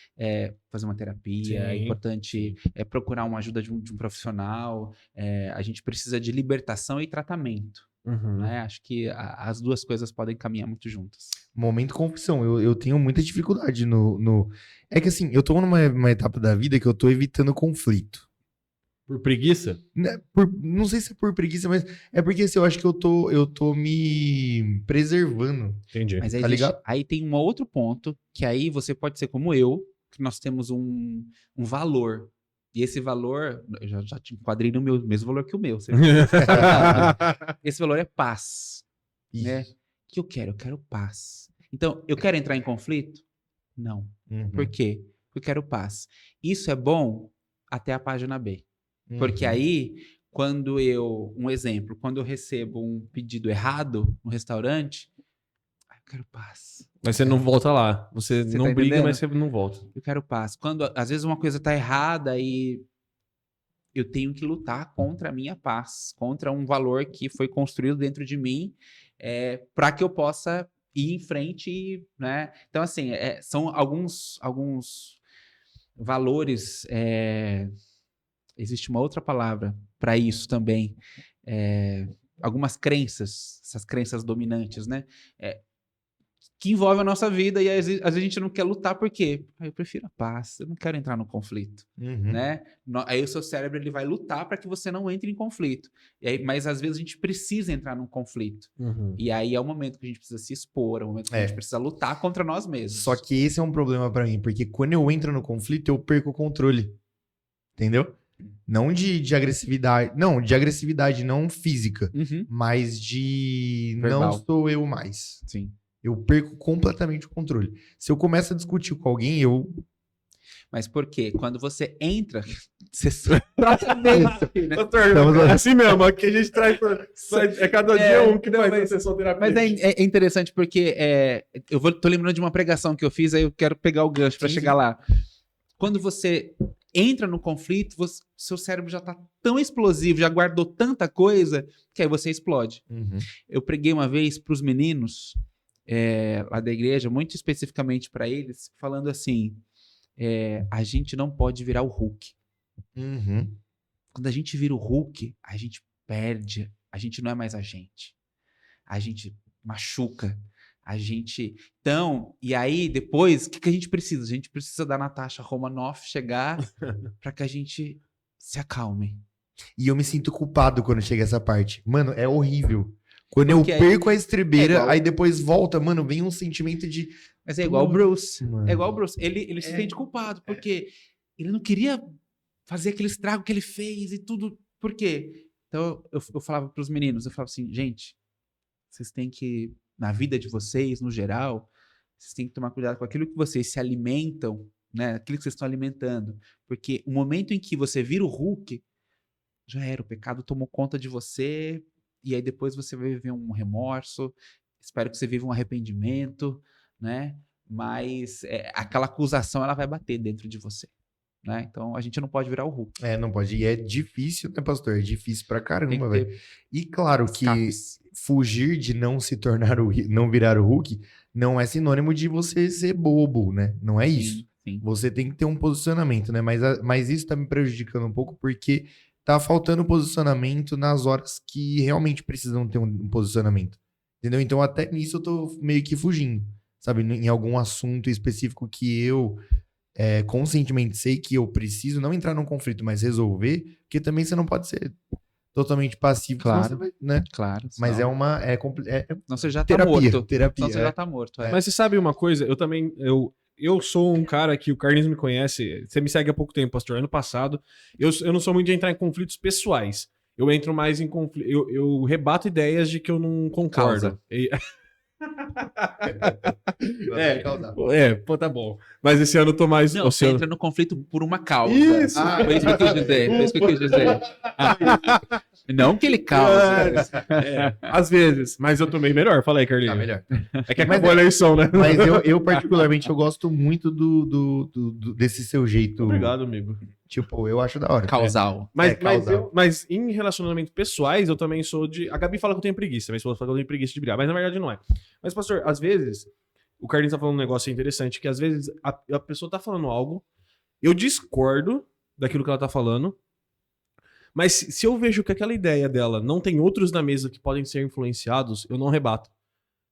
fazer uma terapia, é importante procurar uma ajuda de um profissional, a gente precisa de libertação e tratamento. Né? Acho que as duas coisas podem caminhar muito juntas. Momento confissão, eu tenho muita dificuldade É que assim, eu tô numa etapa da vida que eu tô evitando conflito. Por preguiça? Não sei se é por preguiça, mas é porque assim, eu acho que eu tô me preservando. Entendi. Mas tá ligado? Aí tem um outro ponto, que aí você pode ser como eu, que nós temos um valor. E esse valor, eu já te enquadrei no mesmo valor que o meu. Esse valor é paz. Né? O que eu quero? Eu quero paz. Então, eu quero entrar em conflito? Não. Por quê? Porque eu quero paz. Isso é bom até a página B. Porque aí, quando eu recebo um pedido errado no restaurante, eu quero paz. Mas você não volta lá. Você não tá briga, entendendo? mas você não volta. Eu quero paz. Quando, às vezes, uma coisa tá errada e eu tenho que lutar contra a minha paz, contra um valor que foi construído dentro de mim, para que eu possa ir em frente, né? Então, assim, são alguns valores... Existe uma outra palavra para isso também. Algumas crenças, essas crenças dominantes, né? que envolve a nossa vida, e às vezes a gente não quer lutar, por quê? Eu prefiro a paz, eu não quero entrar no conflito, né? Aí o seu cérebro ele vai lutar para que você não entre em conflito. E aí, mas às vezes a gente precisa entrar num conflito. E aí é o momento que a gente precisa se expor, é o momento que a gente precisa lutar contra nós mesmos. Só que esse é um problema pra mim, porque quando eu entro no conflito, eu perco o controle. Entendeu? Não de agressividade. Não, de agressividade não física, mas de Verbal. não sou eu mais. Sim. Eu perco completamente o controle. Se eu começo a discutir com alguém, eu... Mas por quê? Quando você entra, você trata bem, né? Doutor, é assim mesmo, aqui a gente traz... É cada dia um que faz mas, a sessão terapia. Mas é interessante porque tô lembrando de uma pregação que eu fiz, aí eu quero pegar o gancho para chegar lá. Quando você entra no conflito, seu cérebro já tá tão explosivo, já guardou tanta coisa, que aí você explode. Eu preguei uma vez para os meninos lá da igreja, muito especificamente para eles, falando assim, a gente não pode virar o Hulk. Quando a gente vira o Hulk, a gente perde, a gente não é mais a gente machuca, a gente... Então, e aí depois, o que a gente precisa? A gente precisa da Natasha Romanoff chegar para que a gente se acalme. E eu me sinto culpado quando chega essa parte. Mano, é horrível. Quando Porque eu perco a estribeira, igual- aí depois volta, mano, vem um sentimento de... Mas é igual o Bruce. Mano. É igual o Bruce. Ele se sente culpado, porque ele não queria fazer aquele estrago que ele fez e tudo. Por quê? Então, eu falava para os meninos, eu falava assim, gente, vocês têm que, na vida de vocês, no geral, vocês têm que tomar cuidado com aquilo que vocês se alimentam, né? Aquilo que vocês estão alimentando. Porque o momento em que você vira o Hulk, já era, o pecado tomou conta de você, e aí depois você vai viver um remorso, espero que você viva um arrependimento, né? Mas aquela acusação, ela vai bater dentro de você, né? Então, a gente não pode virar o Hulk. não pode. E é difícil, né, pastor? É difícil pra Tem caramba, que velho. ter E claro que escapes. fugir de não se tornar não virar o Hulk não é sinônimo de você ser bobo, né? Não é isso. Sim. Você tem que ter um posicionamento, né? Mas isso tá me prejudicando um pouco porque tá faltando posicionamento nas horas que realmente precisam ter um posicionamento. Entendeu? Então, até nisso eu tô meio que fugindo, sabe? Em algum assunto específico que eu conscientemente sei que eu preciso não entrar num conflito, mas resolver, porque também você não pode ser totalmente passivo, senão Claro. você vai, né? Claro. Mas senão- Senão Senão você já tá terapia, morto. terapia. Senão você já tá morto. Mas você sabe uma coisa? Eu também... Eu sou um cara que o Carlinhos me conhece. Você me segue há pouco tempo, pastor. Ano passado. Eu não sou muito de entrar em conflitos pessoais. Eu entro mais em conflito. Eu rebato ideias de que eu não concordo. Pô, tá bom. Mas esse ano eu tô mais. Não, você entra no conflito por uma causa. Isso! Foi isso que eu quis dizer. Foi isso que eu quis dizer. Não que ele causa. Às vezes. Mas eu tomei melhor. Fala aí, Carlinhos. Tá melhor. É que acabou a eleição, né? Mas eu particularmente, eu gosto muito desse seu jeito. Obrigado, amigo. Tipo, eu acho da hora. Causal. Mas em relacionamentos pessoais, eu também sou de. A Gabi fala que eu tenho preguiça, minha esposa fala que eu tenho preguiça de brigar, mas na verdade não é. Mas, pastor, às vezes, o Carlinhos tá falando um negócio interessante, que às vezes a pessoa tá falando algo, eu discordo daquilo que ela tá falando, mas se eu vejo que aquela ideia dela não tem outros na mesa que podem ser influenciados, eu não rebato.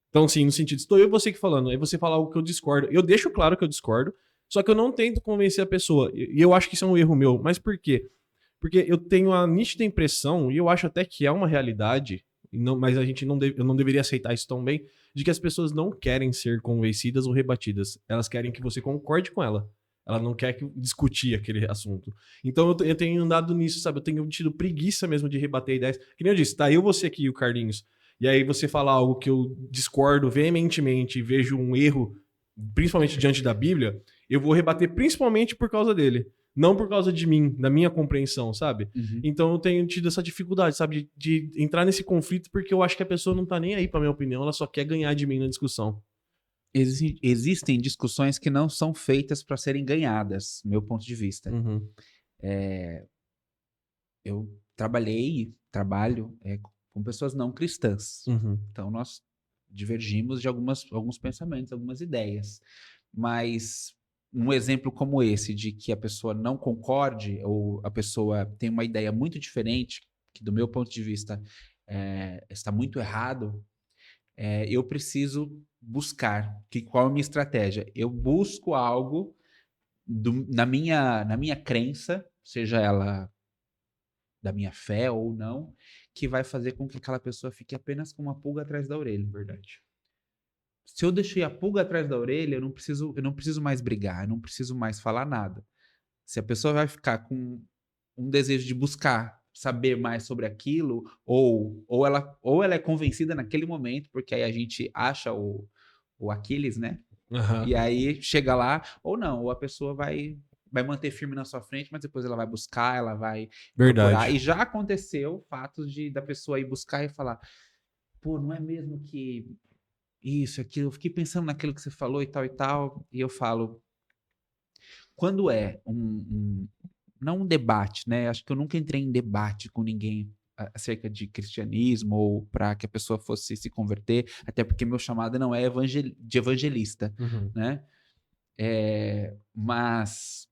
Então, assim, no sentido, estou eu e você aqui falando, aí você fala algo que eu discordo, eu deixo claro que eu discordo, só que eu não tento convencer a pessoa. E eu acho que isso é um erro meu. Mas por quê? Porque eu tenho a nítida impressão, e eu acho até que é uma realidade, mas eu não deveria aceitar isso tão bem, de que as pessoas não querem ser convencidas ou rebatidas. Elas querem que você concorde com ela. Ela não quer discutir aquele assunto. Então eu tenho andado nisso, sabe? Eu tenho tido preguiça mesmo de rebater ideias. Que nem eu disse, tá eu, você aqui e o Carlinhos. E aí você fala algo que eu discordo veementemente e vejo um erro, principalmente diante da Bíblia, eu vou rebater principalmente por causa dele. Não por causa de mim, da minha compreensão, sabe? Uhum. Então eu tenho tido essa dificuldade, sabe? De entrar nesse conflito porque eu acho que a pessoa não tá nem aí pra minha opinião, ela só quer ganhar de mim na discussão. Existem discussões que não são feitas para serem ganhadas, meu ponto de vista. Uhum. Eu trabalho com pessoas não cristãs. Uhum. Então, nós divergimos de alguns pensamentos, algumas ideias. Mas um exemplo como esse, de que a pessoa não concorde, ou a pessoa tem uma ideia muito diferente, que do meu ponto de vista está muito errado, eu preciso buscar. Qual é a minha estratégia? Eu busco algo na minha crença, seja ela da minha fé ou não, que vai fazer com que aquela pessoa fique apenas com uma pulga atrás da orelha. Verdade. Se eu deixei a pulga atrás da orelha, eu não preciso mais brigar, eu não preciso mais falar nada. Se a pessoa vai ficar com um desejo de buscar saber mais sobre aquilo, ou ela é convencida naquele momento, porque aí a gente acha o Aquiles, né? E aí chega lá, ou não, ou a pessoa vai manter firme na sua frente, mas depois ela vai buscar, ela vai procurar. E já aconteceu fatos da pessoa ir buscar e falar, pô, não é mesmo que isso, aquilo, eu fiquei pensando naquilo que você falou e tal, e eu falo, quando é não um debate, né? Acho que eu nunca entrei em debate com ninguém acerca de cristianismo ou para que a pessoa fosse se converter, até porque meu chamado não é de evangelista, né? Mas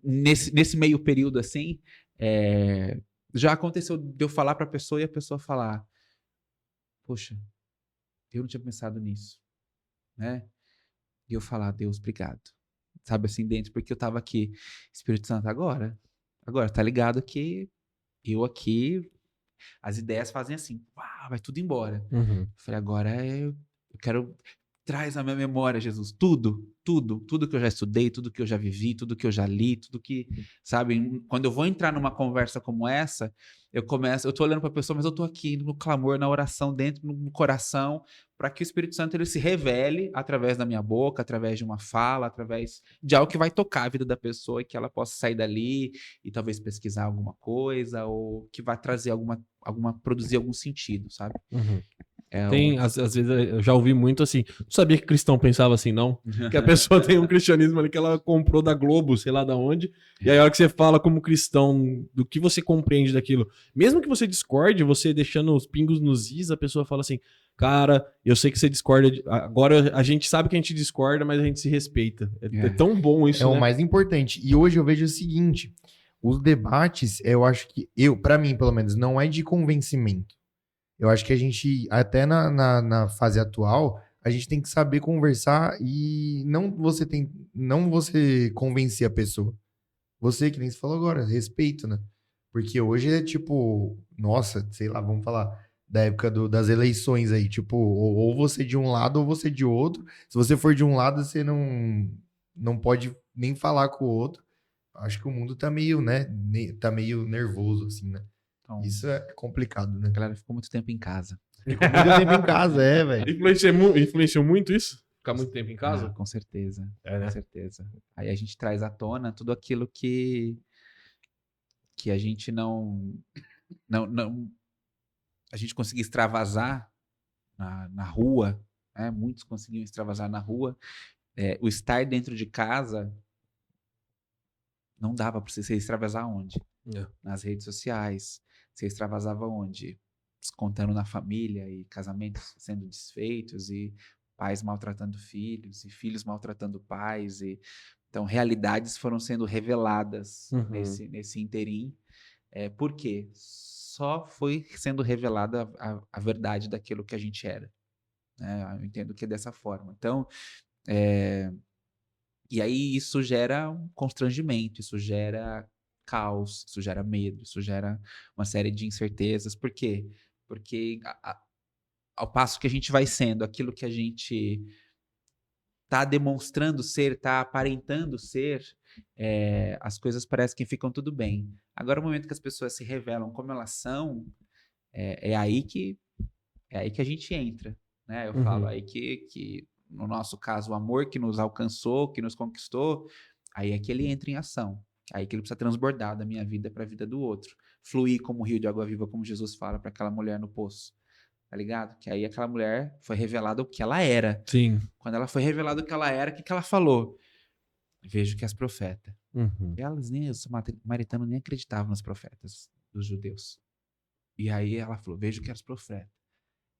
nesse meio período assim, já aconteceu de eu falar para a pessoa e a pessoa falar, poxa, eu não tinha pensado nisso, né? E eu falar, Deus, obrigado. Sabe, assim, dentro, porque eu tava aqui, Espírito Santo, agora, tá ligado que eu aqui, as ideias fazem assim, vai tudo embora. Eu falei, agora eu quero, traz à minha memória, Jesus, tudo que eu já estudei, tudo que eu já vivi, tudo que eu já li, tudo que, sabe, quando eu vou entrar numa conversa como essa, eu tô olhando para a pessoa, mas eu tô aqui no clamor, na oração, dentro no coração, para que o Espírito Santo ele se revele através da minha boca, através de uma fala, através de algo que vai tocar a vida da pessoa e que ela possa sair dali e talvez pesquisar alguma coisa ou que vai trazer produzir algum sentido, sabe? Às vezes eu já ouvi muito assim, não sabia que cristão pensava assim, não? Que a pessoa tem um cristianismo ali que ela comprou da Globo, sei lá da onde, e aí a hora que você fala como cristão, do que você compreende daquilo, mesmo que você discorde, você deixando os pingos nos is, a pessoa fala assim, cara, eu sei que você discorda, agora a gente sabe que a gente discorda, mas a gente se respeita. É tão bom isso, né? É o mais importante. E hoje eu vejo o seguinte, os debates, eu acho que, para mim pelo menos, não é de convencimento. Eu acho que a gente, até na fase atual, a gente tem que saber conversar e não você convencer a pessoa. Você, que nem você falou agora, respeito, né? Porque hoje é tipo, nossa, sei lá, vamos falar da época das eleições aí, tipo, ou você de um lado ou você de outro. Se você for de um lado, você não pode nem falar com o outro. Acho que o mundo tá meio, né, tá meio nervoso, assim, né? Então, isso é complicado, né? A galera ficou muito tempo em casa. Ficou muito tempo em casa, velho. Influenciou muito isso? Ficar muito tempo em casa? Com certeza. Né? Com certeza. Aí a gente traz à tona tudo aquilo que a gente não a gente conseguia extravasar na rua, né? Muitos conseguiam extravasar na rua. O estar dentro de casa não dava para você extravasar onde? Nas redes sociais. Você extravasava onde? Contando na família e casamentos sendo desfeitos e pais maltratando filhos e filhos maltratando pais. Então, realidades foram sendo reveladas nesse interim. Por quê? Só foi sendo revelada a verdade daquilo que a gente era. Né? Eu entendo que é dessa forma. Então, e aí isso gera um constrangimento, isso gera caos, isso gera medo, isso gera uma série de incertezas. Por quê? Porque ao passo que a gente vai sendo aquilo que a gente está demonstrando ser, está aparentando ser, as coisas parecem que ficam tudo bem. Agora, o momento que as pessoas se revelam como elas são, é aí que a gente entra. Né? Eu falo aí que, no nosso caso, o amor que nos alcançou, que nos conquistou, aí é que ele entra em ação. Aí que ele precisa transbordar da minha vida para a vida do outro. Fluir como um rio de água viva, como Jesus fala para aquela mulher no poço. Tá ligado? Que aí aquela mulher foi revelada o que ela era. Sim. Quando ela foi revelada o que ela era, o que ela falou? Vejo que és profeta. Os samaritanos nem acreditavam nos profetas dos judeus. E aí ela falou, vejo que és profeta.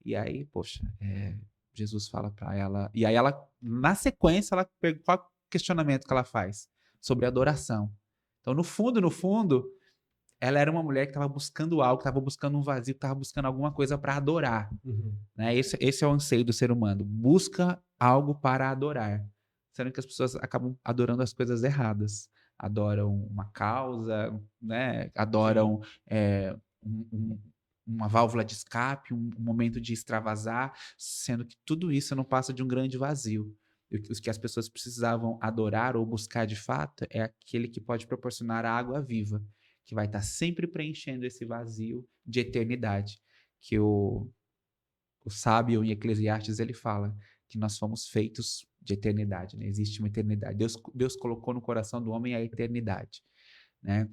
E aí, poxa, Jesus fala para ela. E aí ela, na sequência, qual é o questionamento que ela faz? Sobre adoração. Então, no fundo, ela era uma mulher que estava buscando algo, estava buscando um vazio, estava buscando alguma coisa para adorar. Né? Esse é o anseio do ser humano. Busca algo para adorar. Sendo que as pessoas acabam adorando as coisas erradas. Adoram uma causa, né? Adoram uma válvula de escape, um momento de extravasar, sendo que tudo isso não passa de um grande vazio. E o que as pessoas precisavam adorar ou buscar de fato é aquele que pode proporcionar a água viva, que vai estar sempre preenchendo esse vazio de eternidade. Que o sábio em Eclesiastes, ele fala que nós fomos feitos de eternidade, né? Existe uma eternidade. Deus colocou no coração do homem a eternidade, né?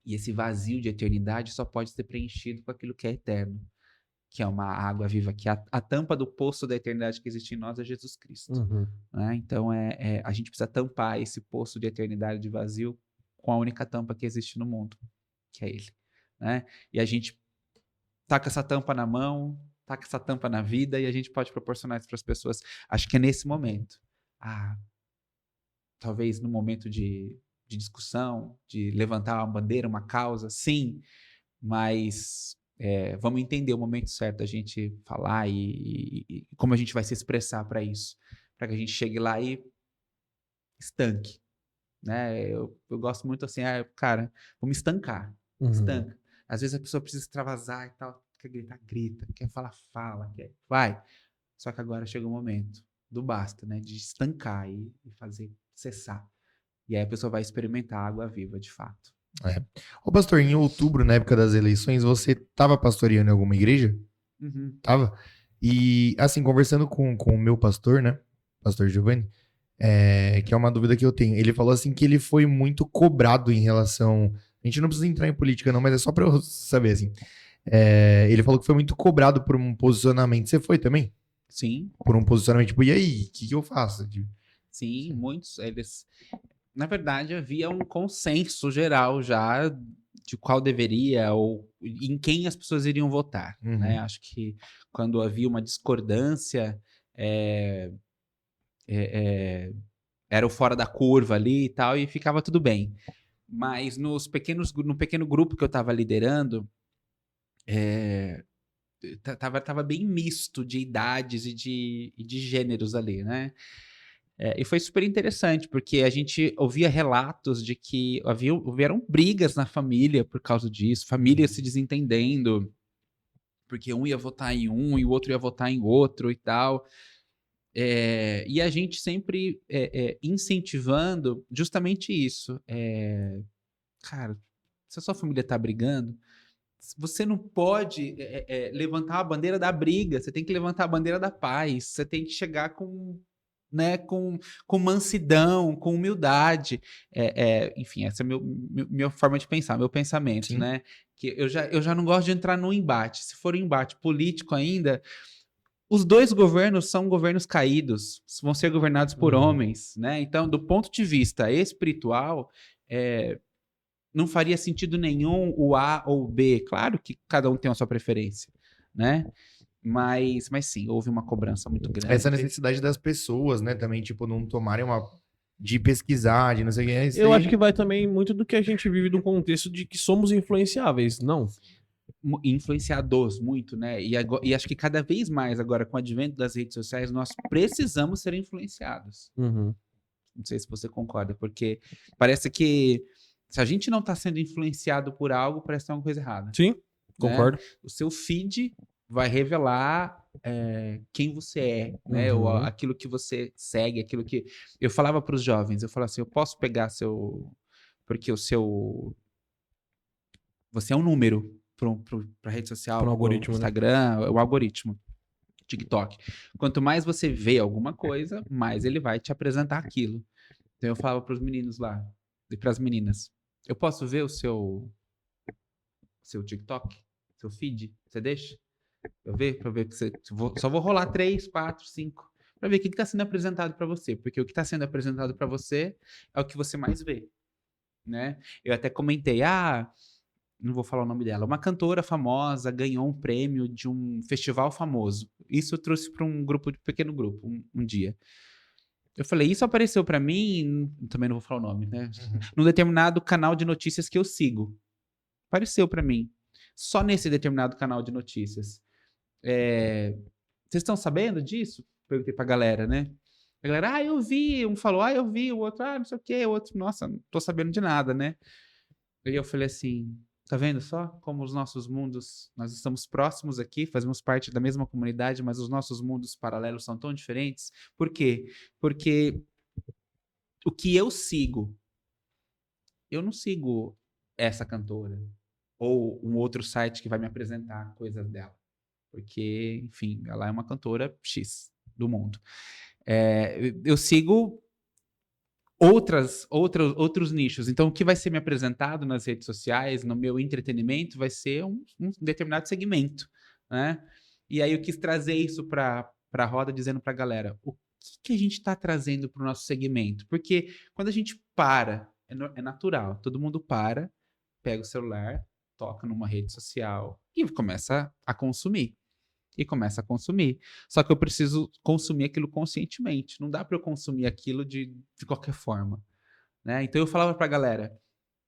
E esse vazio de eternidade só pode ser preenchido com aquilo que é eterno, que é uma água viva, que a tampa do poço da eternidade que existe em nós é Jesus Cristo. Né? Então, a gente precisa tampar esse poço de eternidade de vazio com a única tampa que existe no mundo, que é Ele. Né? E a gente tá com essa tampa na mão, tá com essa tampa na vida, e a gente pode proporcionar isso para as pessoas. Acho que é nesse momento. Talvez no momento de discussão, de levantar uma bandeira, uma causa, sim, mas vamos entender o momento certo da gente falar e como a gente vai se expressar para isso, para que a gente chegue lá e estanque, né? Eu gosto muito assim, cara, vamos estancar, estanca. Às vezes a pessoa precisa extravasar e tal, quer gritar, grita, quer falar, fala, vai. Só que agora chega o momento do basta, né? De estancar e fazer cessar. E aí a pessoa vai experimentar a água viva, de fato. Ô, pastor, em outubro, na época das eleições, você estava pastoreando em alguma igreja? Tava? E, assim, conversando com o meu pastor, né? Pastor Giovanni, que é uma dúvida que eu tenho. Ele falou, assim, que ele foi muito cobrado em relação... A gente não precisa entrar em política, não, mas é só pra eu saber, assim. Ele falou que foi muito cobrado por um posicionamento. Você foi também? Sim. Por um posicionamento, tipo, e aí? O que eu faço? Sim, muitos, eles... Na verdade, havia um consenso geral já de qual deveria ou em quem as pessoas iriam votar. Né? Acho que quando havia uma discordância, era o fora da curva ali e tal, e ficava tudo bem. Mas no pequeno grupo que eu estava liderando, tava bem misto de idades e de gêneros ali, né? E foi super interessante, porque a gente ouvia relatos de que houveram brigas na família por causa disso, famílias se desentendendo, porque um ia votar em um e o outro ia votar em outro e tal. E a gente sempre incentivando justamente isso. Cara, se a sua família tá brigando, você não pode levantar a bandeira da briga, você tem que levantar a bandeira da paz, você tem que chegar com mansidão, com humildade. Enfim, essa é a minha forma de pensar, meu pensamento, Sim. né? Que eu já não gosto de entrar num embate. Se for um embate político ainda, os dois governos são governos caídos, vão ser governados por homens, né? Então, do ponto de vista espiritual, não faria sentido nenhum o A ou o B. Claro que cada um tem a sua preferência, né? Mas sim, houve uma cobrança muito grande. Essa necessidade das pessoas, né, também, tipo, não tomarem de pesquisar, de não sei o que. Eu acho que vai também muito do que a gente vive no contexto de que somos influenciáveis, não? Influenciados muito, né? E acho que cada vez mais agora, com o advento das redes sociais, nós precisamos ser influenciados. Não sei se você concorda, porque parece que se a gente não está sendo influenciado por algo, parece que tem uma coisa errada. Sim, concordo. Né? O seu feed vai revelar quem você é, né? Ou aquilo que você segue, aquilo que... Eu falava para os jovens, eu falava assim, eu posso pegar porque você é um número para rede social, Pro algoritmo, pro Instagram, né? O algoritmo, TikTok. Quanto mais você vê alguma coisa, mais ele vai te apresentar aquilo. Então eu falava para os meninos lá, e para as meninas, eu posso ver o seu TikTok, seu feed? Você deixa? Pra ver que só vou rolar 3, 4, 5 para ver o que está sendo apresentado para você, porque o que está sendo apresentado para você é o que você mais vê, né? Eu até comentei, não vou falar o nome dela, uma cantora famosa ganhou um prêmio de um festival famoso. Isso eu trouxe para um pequeno grupo, um dia. Eu falei, isso apareceu para mim, também não vou falar o nome, né? Num determinado canal de notícias que eu sigo. apareceu para mim, só nesse determinado canal de notícias. Vocês estão sabendo disso? Perguntei pra galera, né? A galera, eu vi. Um falou, eu vi. O outro, não sei o quê. O outro, nossa, não tô sabendo de nada, né? E eu falei assim, tá vendo só como os nossos mundos, nós estamos próximos aqui, fazemos parte da mesma comunidade, mas os nossos mundos paralelos são tão diferentes? Por quê? Porque o que eu não sigo essa cantora ou um outro site que vai me apresentar coisas dela. Porque, enfim, ela é uma cantora X do mundo. Eu sigo outros nichos. Então, o que vai ser me apresentado nas redes sociais, no meu entretenimento, vai ser um determinado segmento, né? E aí eu quis trazer isso para a roda, dizendo para a galera, o que a gente está trazendo para o nosso segmento? Porque quando a gente para, é natural, todo mundo para, pega o celular, toca numa rede social e começa a consumir. Só que eu preciso consumir aquilo conscientemente. Não dá para eu consumir aquilo de qualquer forma, né? Então eu falava pra galera,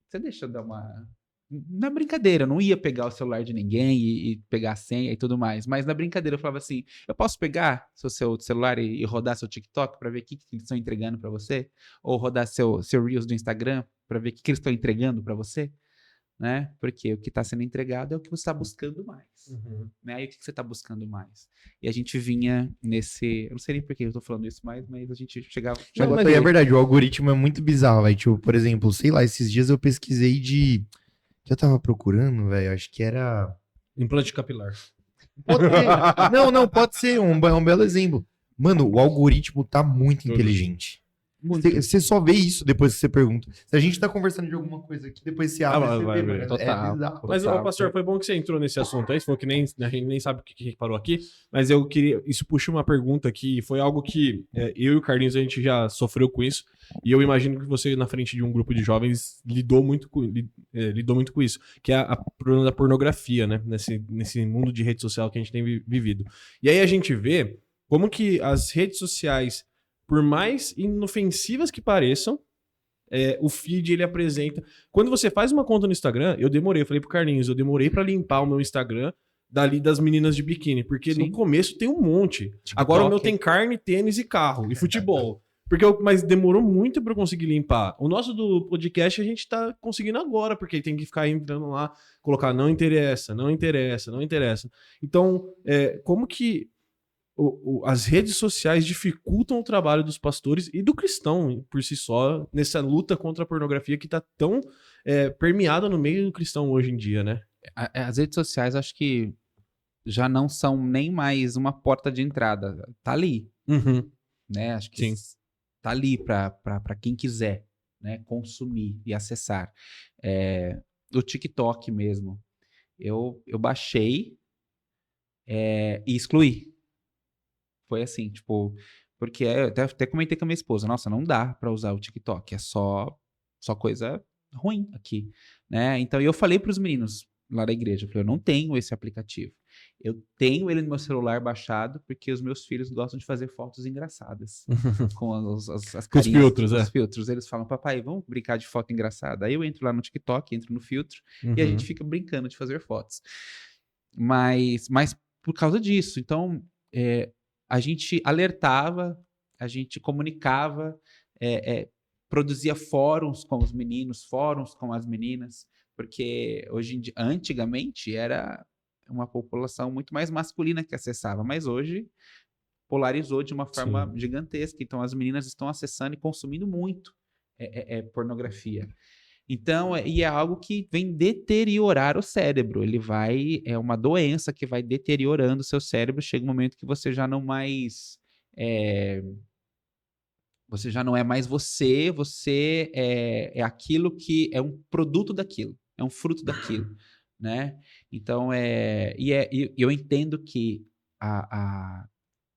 você deixa eu dar uma... Na brincadeira, eu não ia pegar o celular de ninguém e pegar a senha e tudo mais. Mas na brincadeira eu falava assim, eu posso pegar seu celular e rodar seu TikTok para ver o que eles estão entregando para você? Ou rodar seu Reels do Instagram para ver o que eles estão entregando para você? Né? Porque o que está sendo entregado é o que você está buscando mais. Né? E o que você está buscando mais? E a gente vinha nesse... Eu não sei nem por que eu estou falando isso mais, mas a gente chegava... Mas é verdade, o algoritmo é muito bizarro, velho. Tipo, por exemplo, sei lá, esses dias eu pesquisei de... Eu tava procurando, velho, acho que era... Implante capilar. Pode ser. Não, pode ser um belo exemplo. Mano, o algoritmo tá muito inteligente. Você só vê isso depois que você pergunta. Se a gente tá conversando de alguma coisa aqui, depois você abre, você vê, mano. Total. Mas, pastor, foi bom que você entrou nesse assunto aí. Você falou que a gente nem sabe o que parou aqui. Mas eu queria... Isso puxa uma pergunta que foi algo que eu e o Carlinhos, a gente já sofreu com isso. E eu imagino que você, na frente de um grupo de jovens, lidou muito com isso. Que é a problema da pornografia, né? Nesse mundo de rede social que a gente tem vivido. E aí a gente vê como que as redes sociais, por mais inofensivas que pareçam, o feed ele apresenta... Quando você faz uma conta no Instagram, eu falei pro Carlinhos, eu demorei pra limpar o meu Instagram dali das meninas de biquíni, porque no começo tem um monte. TikTok. Agora o meu tem carne, tênis e carro, e futebol. Mas demorou muito pra eu conseguir limpar. O nosso do podcast a gente tá conseguindo agora, porque tem que ficar entrando lá, colocar não interessa. Então, como que as redes sociais dificultam o trabalho dos pastores e do cristão por si só, nessa luta contra a pornografia que tá tão permeada no meio do cristão hoje em dia, né? As redes sociais, acho que já não são nem mais uma porta de entrada. Tá ali. Né? Acho que tá ali para quem quiser, né? Consumir e acessar. O TikTok mesmo. Eu baixei e excluí. Foi assim, tipo... Porque eu até comentei com a minha esposa, nossa, não dá para usar o TikTok, é só coisa ruim aqui, né? Então eu falei para os meninos lá da igreja, eu falei, eu não tenho esse aplicativo. Eu tenho ele no meu celular baixado porque os meus filhos gostam de fazer fotos engraçadas com as carinhas, os filtros. Eles falam, papai, vamos brincar de foto engraçada. Aí eu entro lá no TikTok, entro no filtro e a gente fica brincando de fazer fotos. Mas por causa disso, então... a gente alertava, a gente comunicava, produzia fóruns com os meninos, fóruns com as meninas, porque antigamente era uma população muito mais masculina que acessava, mas hoje polarizou de uma forma gigantesca. Então as meninas estão acessando e consumindo muito pornografia. Então, é algo que vem deteriorar o cérebro. É uma doença que vai deteriorando o seu cérebro. Chega um momento que você já não mais... você já não é mais você é aquilo que é um produto daquilo, é um fruto daquilo, né? Então, eu entendo que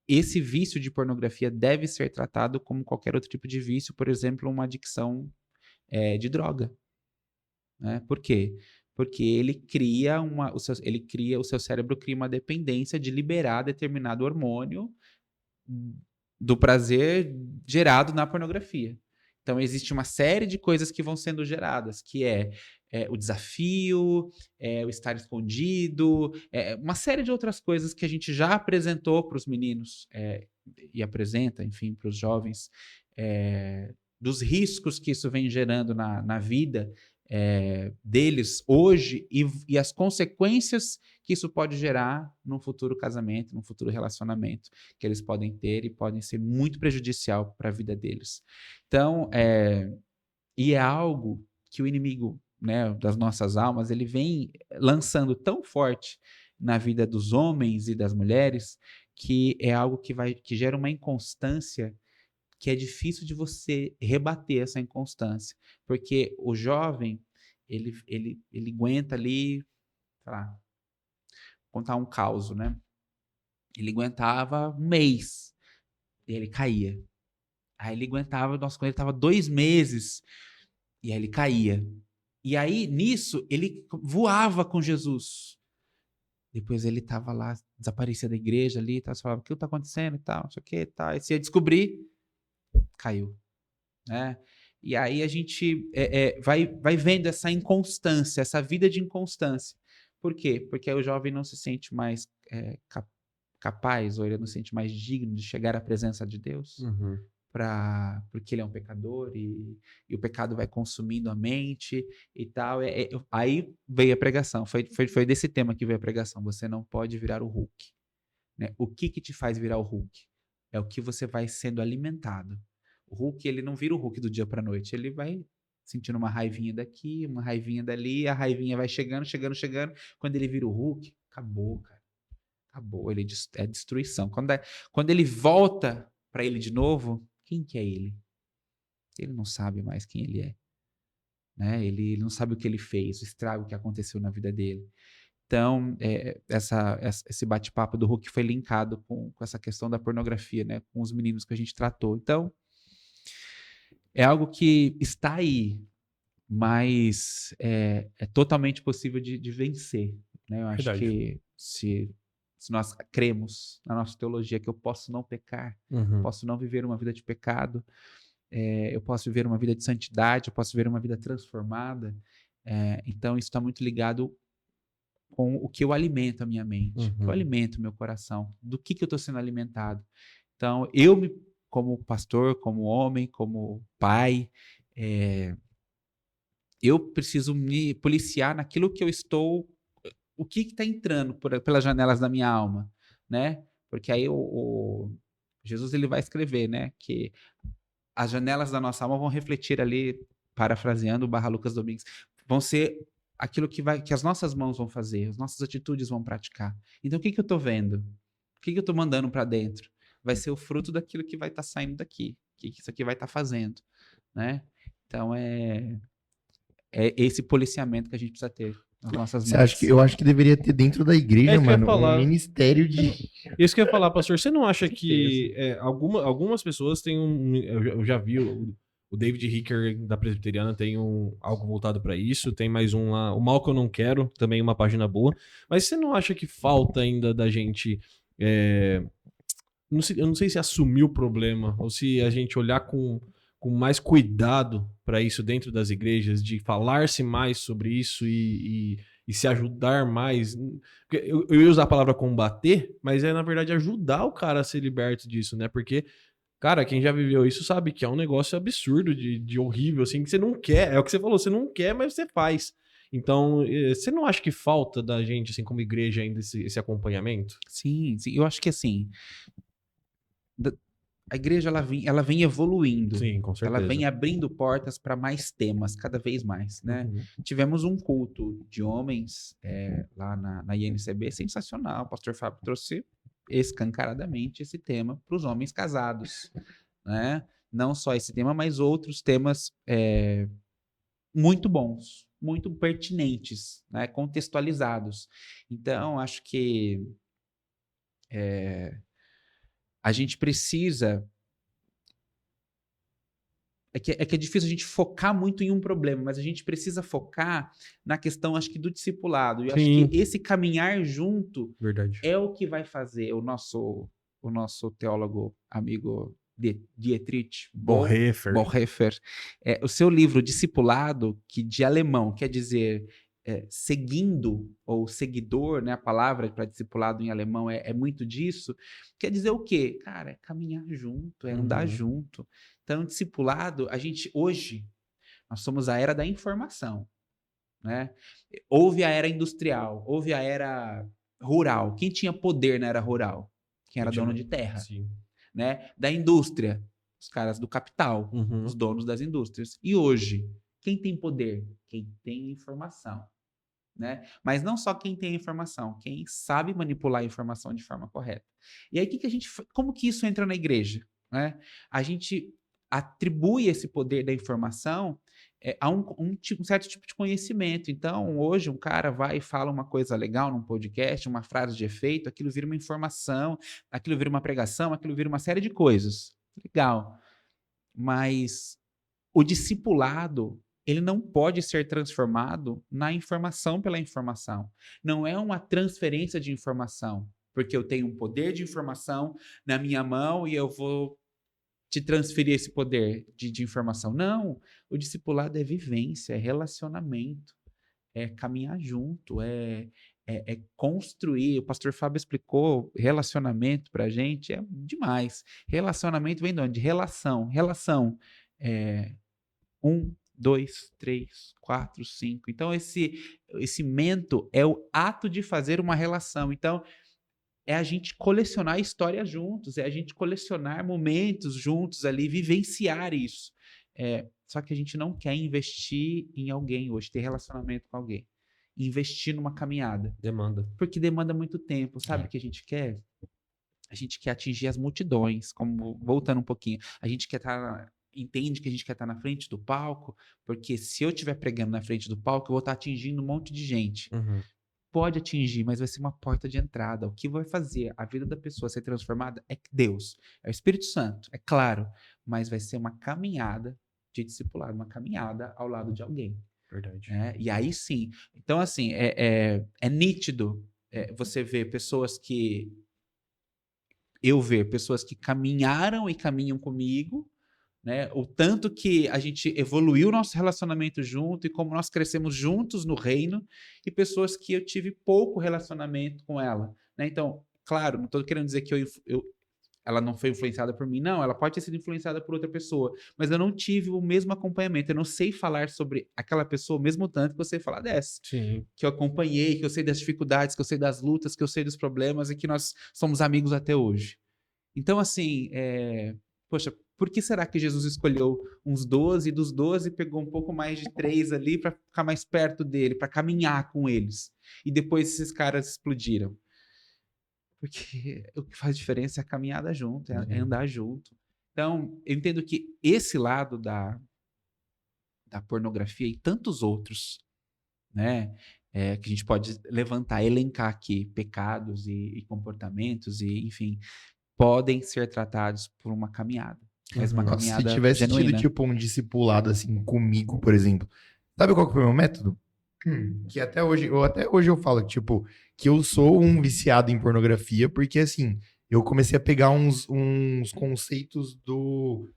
esse vício de pornografia deve ser tratado como qualquer outro tipo de vício, por exemplo, uma adicção de droga. Né? Por quê? Porque ele cria o seu cérebro cria uma dependência de liberar determinado hormônio do prazer gerado na pornografia. Então existe uma série de coisas que vão sendo geradas, que o desafio, o estar escondido, uma série de outras coisas que a gente já apresentou para os meninos e apresenta, enfim, para os jovens, dos riscos que isso vem gerando na vida deles hoje e as consequências que isso pode gerar num futuro casamento, num futuro relacionamento que eles podem ter e podem ser muito prejudicial para a vida deles. Então, e é algo que o inimigo, né, das nossas almas, ele vem lançando tão forte na vida dos homens e das mulheres que é algo que gera uma inconstância que é difícil de você rebater essa inconstância, porque o jovem, ele aguenta ali, sei lá, contar um caos, né? Ele aguentava um mês, e aí ele caía. Aí ele aguentava, nossa, quando ele estava 2 meses, e aí ele caía. E aí, nisso, ele voava com Jesus. Depois ele estava lá, desaparecia da igreja ali, tá, você falava, o que está acontecendo e tal, não sei o que, tá. E se ia descobrir, caiu. Né? E aí a gente vai vendo essa inconstância, essa vida de inconstância. Por quê? Porque aí o jovem não se sente mais capaz, ou ele não se sente mais digno de chegar à presença de Deus, porque ele é um pecador e o pecado vai consumindo a mente e tal. Aí veio a pregação, foi desse tema que veio a pregação. Você não pode virar o Hulk. Né? O que te faz virar o Hulk? É o que você vai sendo alimentado. O Hulk, ele não vira o Hulk do dia para noite, ele vai sentindo uma raivinha daqui, uma raivinha dali, a raivinha vai chegando. Quando ele vira o Hulk, acabou, cara. Acabou, é destruição. Quando ele volta para ele de novo, quem que é ele? Ele não sabe mais quem ele é. Né? Ele não sabe o que ele fez, o estrago que aconteceu na vida dele. Então, esse bate-papo do Hulk foi linkado com essa questão da pornografia, né? Com os meninos que a gente tratou. Então, é algo que está aí, mas é totalmente possível de vencer. Né? Eu acho que se nós cremos na nossa teologia que eu posso não pecar, posso não viver uma vida de pecado, eu posso viver uma vida de santidade, eu posso viver uma vida transformada, então isso está muito ligado com o que eu alimento a minha mente, o que eu alimento o meu coração, do que eu estou sendo alimentado. Então, como pastor, como homem, como pai, eu preciso me policiar naquilo que eu estou, o que está entrando pelas janelas da minha alma, né? Porque aí o Jesus ele vai escrever, né, que as janelas da nossa alma vão refletir ali, parafraseando o Lucas Domingues, vão ser aquilo que as nossas mãos vão fazer, as nossas atitudes vão praticar. Então, o que eu estou vendo? O que eu estou mandando para dentro? Vai ser o fruto daquilo que vai estar saindo daqui, que isso aqui vai estar fazendo, né? Então, é esse policiamento que a gente precisa ter nas nossas mãos. Eu acho que deveria ter dentro da igreja, mano, um ministério de... Isso que eu ia falar, pastor. Você não acha que algumas pessoas têm eu já vi o David Hicker da Presbiteriana tem algo voltado para isso, tem mais um lá, o Mal Que Eu Não Quero, também uma página boa. Mas você não acha que falta ainda da gente... eu não sei se assumir o problema ou se a gente olhar com mais cuidado para isso dentro das igrejas, de falar-se mais sobre isso e se ajudar mais. Eu ia usar a palavra combater, mas na verdade ajudar o cara a ser liberto disso, né? Porque, cara, quem já viveu isso sabe que é um negócio absurdo, de horrível, assim, que você não quer. É o que você falou, você não quer, mas você faz. Então, você não acha que falta da gente, assim, como igreja, ainda esse acompanhamento? Sim, eu acho que assim... A igreja ela vem evoluindo. Sim, com certeza. Ela vem abrindo portas para mais temas, cada vez mais, né? Tivemos um culto de homens lá na INCB sensacional. O pastor Fábio trouxe escancaradamente esse tema para os homens casados, né? Não só esse tema, mas outros temas muito bons, muito pertinentes, né? Contextualizados. Então, acho que a gente precisa... É que é difícil a gente focar muito em um problema, mas a gente precisa focar na questão, acho que, do discipulado. E eu acho que esse caminhar junto é o que vai fazer o nosso teólogo amigo Dietrich Bonhoeffer. O seu livro Discipulado, que de alemão quer dizer seguindo ou seguidor, né? A palavra para discipulado em alemão é muito disso. Quer dizer o quê? Cara, é caminhar junto, é andar junto. Então, discipulado, hoje, nós somos a era da informação, né? Houve a era industrial, houve a era rural. Quem tinha poder na era rural? Quem era dono de terra. Sim. Né? Da indústria, os caras do capital, os donos das indústrias. E hoje, quem tem poder? Quem tem informação. Né? Mas não só quem tem informação, quem sabe manipular a informação de forma correta. E aí, como que isso entra na igreja? Né? A gente atribui esse poder da informação a um certo tipo de conhecimento. Então, hoje, um cara vai e fala uma coisa legal num podcast, uma frase de efeito, aquilo vira uma informação, aquilo vira uma pregação, aquilo vira uma série de coisas. Legal. Mas o discipulado, ele não pode ser transformado na informação pela informação. Não é uma transferência de informação, porque eu tenho um poder de informação na minha mão e eu vou te transferir esse poder de informação. Não, o discipulado é vivência, é relacionamento, é caminhar junto, é construir. O pastor Fábio explicou relacionamento pra gente, é demais. Relacionamento vem de onde? De relação. Relação é 1, 2, 3, 4, 5. Então, esse mento é o ato de fazer uma relação. Então, é a gente colecionar histórias juntos, é a gente colecionar momentos juntos ali, vivenciar isso. Só que a gente não quer investir em alguém hoje, ter relacionamento com alguém. Investir numa caminhada. Demanda. Porque demanda muito tempo. Sabe o que a gente quer? A gente quer atingir as multidões, voltando um pouquinho. A gente entende que a gente quer estar na frente do palco, porque se eu estiver pregando na frente do palco, eu vou estar atingindo um monte de gente. Pode atingir, mas vai ser uma porta de entrada. O que vai fazer a vida da pessoa ser transformada é Deus, é o Espírito Santo, é claro, mas vai ser uma caminhada de discipulado, uma caminhada ao lado de alguém. Verdade. E aí sim. Então, assim, é nítido você ver pessoas que... Eu ver pessoas que caminharam e caminham comigo, né? O tanto que a gente evoluiu nosso relacionamento junto e como nós crescemos juntos no reino, e pessoas que eu tive pouco relacionamento com ela, né? Então, claro, não estou querendo dizer que ela não foi influenciada por mim, não, ela pode ter sido influenciada por outra pessoa, mas eu não tive o mesmo acompanhamento, eu não sei falar sobre aquela pessoa o mesmo tanto que eu sei falar dessa. Sim. Que eu acompanhei, que eu sei das dificuldades, que eu sei das lutas, que eu sei dos problemas e que nós somos amigos até hoje. Então, assim, poxa, por que será que Jesus escolheu uns 12 e dos 12 pegou um pouco mais de 3 ali para ficar mais perto dele, para caminhar com eles? E depois esses caras explodiram. Porque o que faz diferença é a caminhada junto, é andar junto. Então, eu entendo que esse lado da pornografia e tantos outros, né, que a gente pode levantar, elencar aqui, pecados e comportamentos, e enfim, podem ser tratados por uma caminhada. Mas uma caminhada se tivesse genuína. tido tipo um discipulado assim comigo, por exemplo, sabe qual que foi o meu método? Que até hoje eu falo tipo que eu sou um viciado em pornografia, porque assim, eu comecei a pegar uns conceitos do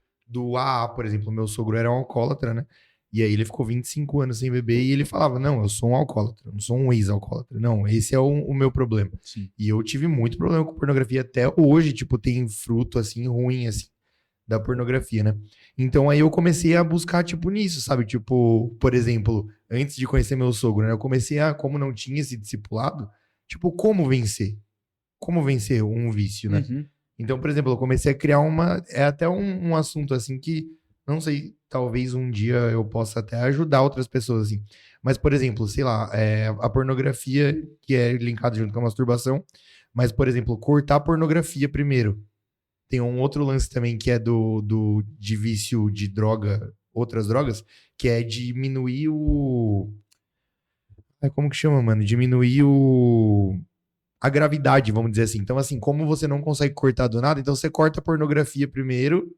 AA, por exemplo. Meu sogro era um alcoólatra, né? E aí ele ficou 25 anos sem beber e ele falava, não, eu sou um alcoólatra, eu não sou um ex-alcoólatra. Não, esse é o meu problema. Sim. E eu tive muito problema com pornografia até hoje, tipo, tem fruto, assim, ruim, assim, da pornografia, né? Então aí eu comecei a buscar, tipo, nisso, sabe? Tipo, por exemplo, antes de conhecer meu sogro, né? Eu comecei como não tinha esse discipulado, tipo, como vencer? Como vencer um vício, né? Então, por exemplo, eu comecei a criar até um assunto, assim, que, não sei, talvez um dia eu possa até ajudar outras pessoas, assim. Mas, por exemplo, sei lá, a pornografia, que é linkada junto com a masturbação, mas, por exemplo, cortar a pornografia primeiro. Tem um outro lance também que é de vício de droga, outras drogas, que é diminuir como que chama, mano? Diminuir a gravidade, vamos dizer assim. Então, assim, como você não consegue cortar do nada, então você corta a pornografia primeiro,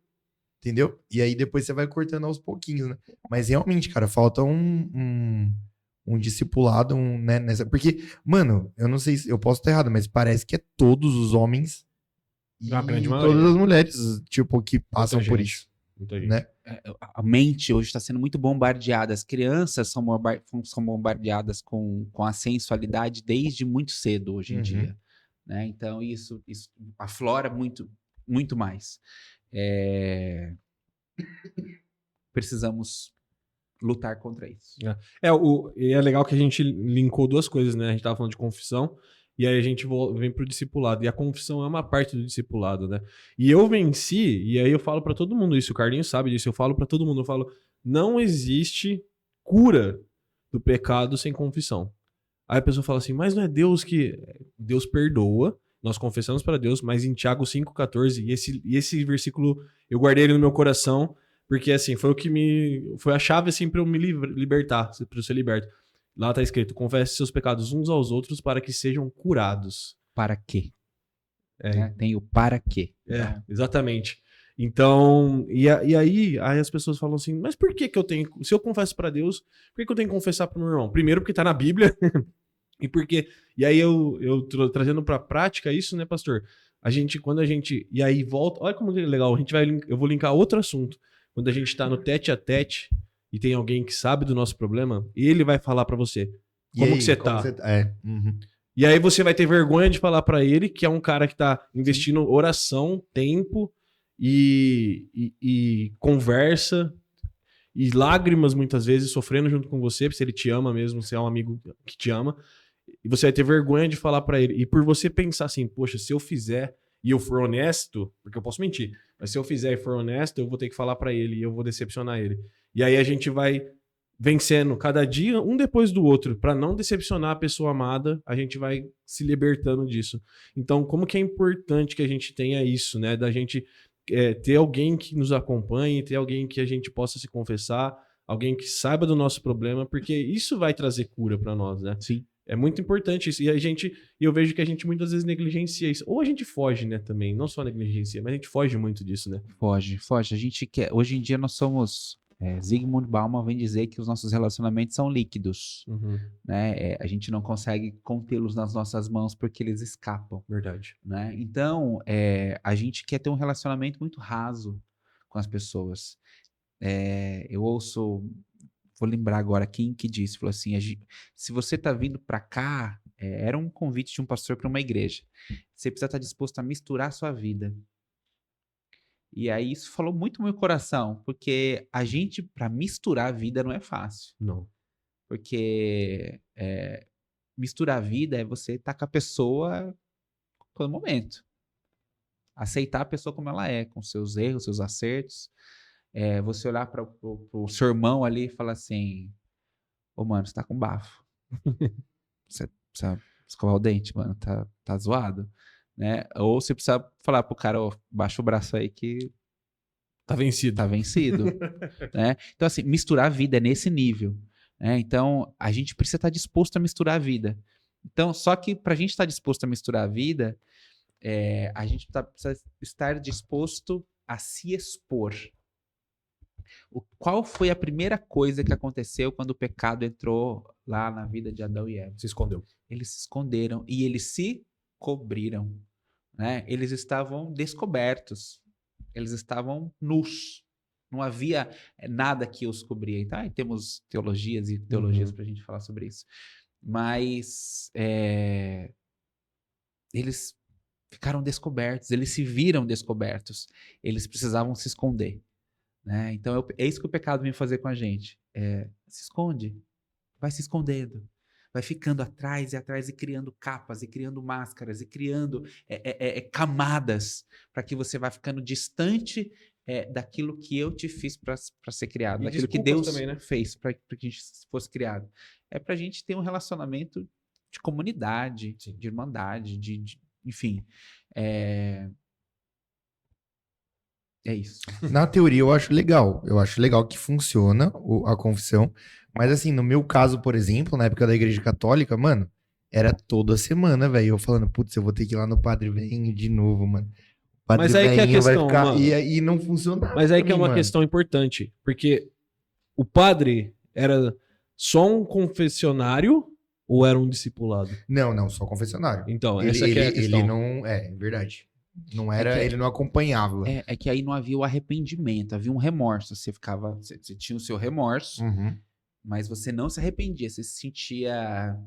entendeu? E aí depois você vai cortando aos pouquinhos, né? Mas realmente, cara, falta um discipulado, né? Porque, mano, eu não sei se eu posso estar errado, mas parece que é todos os homens E A grande maioria. todas as mulheres, tipo, que passam Muita por gente. isso, Muita gente. né? A mente hoje está sendo muito bombardeada. As crianças são bombardeadas com a sensualidade desde muito cedo hoje em Uhum. dia. Né? Então, isso aflora muito, muito mais. Precisamos lutar contra isso. E é legal que a gente linkou duas coisas, né? A gente tava falando de confissão, e aí a gente vem pro discipulado. E a confissão é uma parte do discipulado, né? E eu venci, e aí eu falo pra todo mundo isso, o Carlinhos sabe disso, eu falo pra todo mundo, eu falo, não existe cura do pecado sem confissão. Aí a pessoa fala assim, mas não é Deus que... Deus perdoa, nós confessamos para Deus, mas em Tiago 5,14, e esse versículo, eu guardei ele no meu coração, porque assim, foi o que foi a chave assim para eu me libertar, para eu ser liberto. Lá tá escrito, confesse seus pecados uns aos outros para que sejam curados. Para quê? É, Né? Tem o para quê. é, exatamente. Então, e aí as pessoas falam assim, mas por que eu tenho, se eu confesso para Deus, por que eu tenho que confessar pro meu irmão? Primeiro porque tá na Bíblia, e aí eu tô trazendo pra prática isso, né, pastor? Quando a gente, e aí volta, olha como é legal, eu vou linkar outro assunto. Quando a gente tá no tete a tete e tem alguém que sabe do nosso problema, ele vai falar pra você E como aí, que você tá. Uhum. E aí você vai ter vergonha de falar pra ele que é um cara que tá investindo oração, tempo e conversa e lágrimas muitas vezes sofrendo junto com você, se ele te ama mesmo, se é um amigo que te ama. E você vai ter vergonha de falar pra ele. E por você pensar assim, poxa, se eu fizer e eu for honesto, porque eu posso mentir, mas se eu fizer e for honesto, eu vou ter que falar pra ele e eu vou decepcionar ele. E aí a gente vai vencendo cada dia, um depois do outro, pra não decepcionar a pessoa amada, a gente vai se libertando disso. Então, como que é importante que a gente tenha isso, né? Da gente ter alguém que nos acompanhe, ter alguém que a gente possa se confessar, alguém que saiba do nosso problema, porque isso vai trazer cura pra nós, né? Sim. É muito importante isso. E eu vejo que a gente muitas vezes negligencia isso. Ou a gente foge, né, também. Não só negligencia, mas a gente foge muito disso, né? Foge. A gente quer. Hoje em dia nós somos. Zygmunt Bauman vem dizer que os nossos relacionamentos são líquidos. Né? A gente não consegue contê-los nas nossas mãos porque eles escapam. Verdade. Né? Então, a gente quer ter um relacionamento muito raso com as pessoas. Eu ouço. Vou lembrar agora quem que disse, falou assim, se você tá vindo para cá, era um convite de um pastor para uma igreja, você precisa estar disposto a misturar a sua vida. E aí isso falou muito no meu coração, porque a gente, para misturar a vida não é fácil. Não. Porque misturar a vida é você estar com a pessoa todo momento. Aceitar a pessoa como ela é, com seus erros, seus acertos. Você olhar para o seu irmão ali e falar assim, ô mano, você tá com bafo. Você precisa escovar o dente, mano, tá zoado. Né? Ou você precisa falar pro cara, baixa o braço aí que tá vencido. Tá vencido. Né? Então assim, misturar a vida é nesse nível. Né? Então a gente precisa estar disposto a misturar a vida. Então, só que pra gente estar disposto a misturar a vida, a gente precisa estar disposto a se expor. Qual foi a primeira coisa que aconteceu quando o pecado entrou lá na vida de Adão e Eva? Se escondeu. Eles se esconderam e eles se cobriram. Né? Eles estavam descobertos. Eles estavam nus. Não havia nada que os cobria. Então, temos teologias e teologias para a gente falar sobre isso. Mas eles ficaram descobertos. Eles se viram descobertos. Eles precisavam se esconder. Né? Então, é isso que o pecado vem fazer com a gente. Se esconde. Vai se escondendo. Vai ficando atrás e criando capas, e criando máscaras, e criando camadas, para que você vá ficando distante daquilo que eu te fiz para ser criado, E daquilo que desculpas Deus também, né? fez para que a gente fosse criado. É para a gente ter um relacionamento de comunidade, Sim. de irmandade, enfim. É isso. Na teoria, eu acho legal. Eu acho legal que funciona a confissão. Mas assim, no meu caso, por exemplo, na época da igreja católica, mano, era toda semana, velho. Eu falando, putz, eu vou ter que ir lá no Padre Velhinho de novo, mano. O Padre Mas aí que é a Velhinho vai questão, ficar... mano. E não funciona. Mas aí que é uma mano. questão importante. Porque o padre era só um confessionário ou era um discipulado? Não, só confessionário. Então, essa que é a questão. Ele não... É verdade. Não era, ele não acompanhava. É que aí não havia o arrependimento, havia um remorso. Você tinha o seu remorso, Uhum. mas você não se arrependia, você se sentia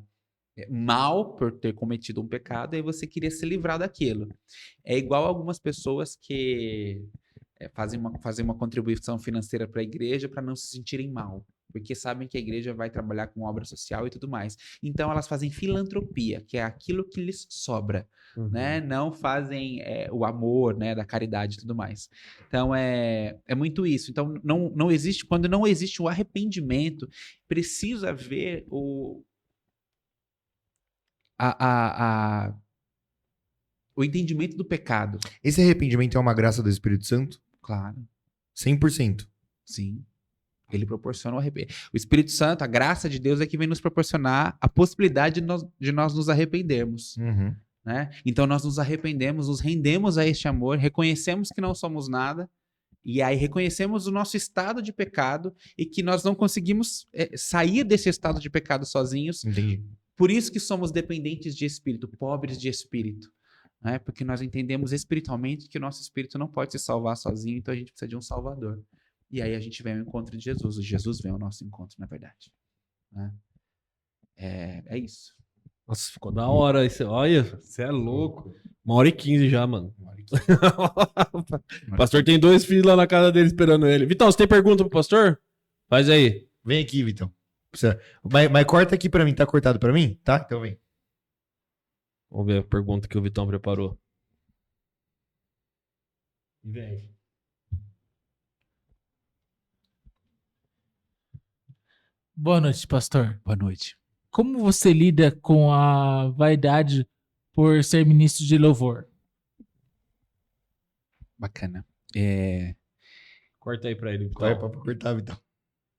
mal por ter cometido um pecado, e aí você queria se livrar daquilo. É igual algumas pessoas que fazem uma contribuição financeira para a igreja para não se sentirem mal, porque sabem que a igreja vai trabalhar com obra social e tudo mais. Então elas fazem filantropia, que é aquilo que lhes sobra, né? Não fazem o amor, né, da caridade e tudo mais. Então é muito isso. Então não existe, quando não existe o arrependimento, precisa haver o entendimento do pecado. Esse arrependimento é uma graça do Espírito Santo? Claro, 100%. sim. Ele proporciona o arrependimento. O Espírito Santo, a graça de Deus é que vem nos proporcionar a possibilidade de nós nos arrependermos. Uhum. Né? Então nós nos arrependemos, nos rendemos a este amor, reconhecemos que não somos nada, e aí reconhecemos o nosso estado de pecado e que nós não conseguimos sair desse estado de pecado sozinhos. Entendi. Por isso que somos dependentes de espírito, pobres de espírito. Né? Porque nós entendemos espiritualmente que o nosso espírito não pode se salvar sozinho, então a gente precisa de um salvador. E aí a gente vem ao encontro de Jesus. O Jesus vem ao nosso encontro, na verdade. Né? É isso. Nossa, ficou da hora. Olha, você é louco. 1h15 já, mano. O pastor tem 2 filhos lá na casa dele esperando ele. Vitão, você tem pergunta pro pastor? Faz aí. Vem aqui, Vitão. Mas corta aqui pra mim. Tá cortado pra mim? Tá? Então vem. Vamos ver a pergunta que o Vitão preparou. Vem. Boa noite, pastor. Boa noite. Como você lida com a vaidade por ser ministro de louvor? Bacana. Corta aí pra ele. Vitão. Vai pra cortar, Vitão.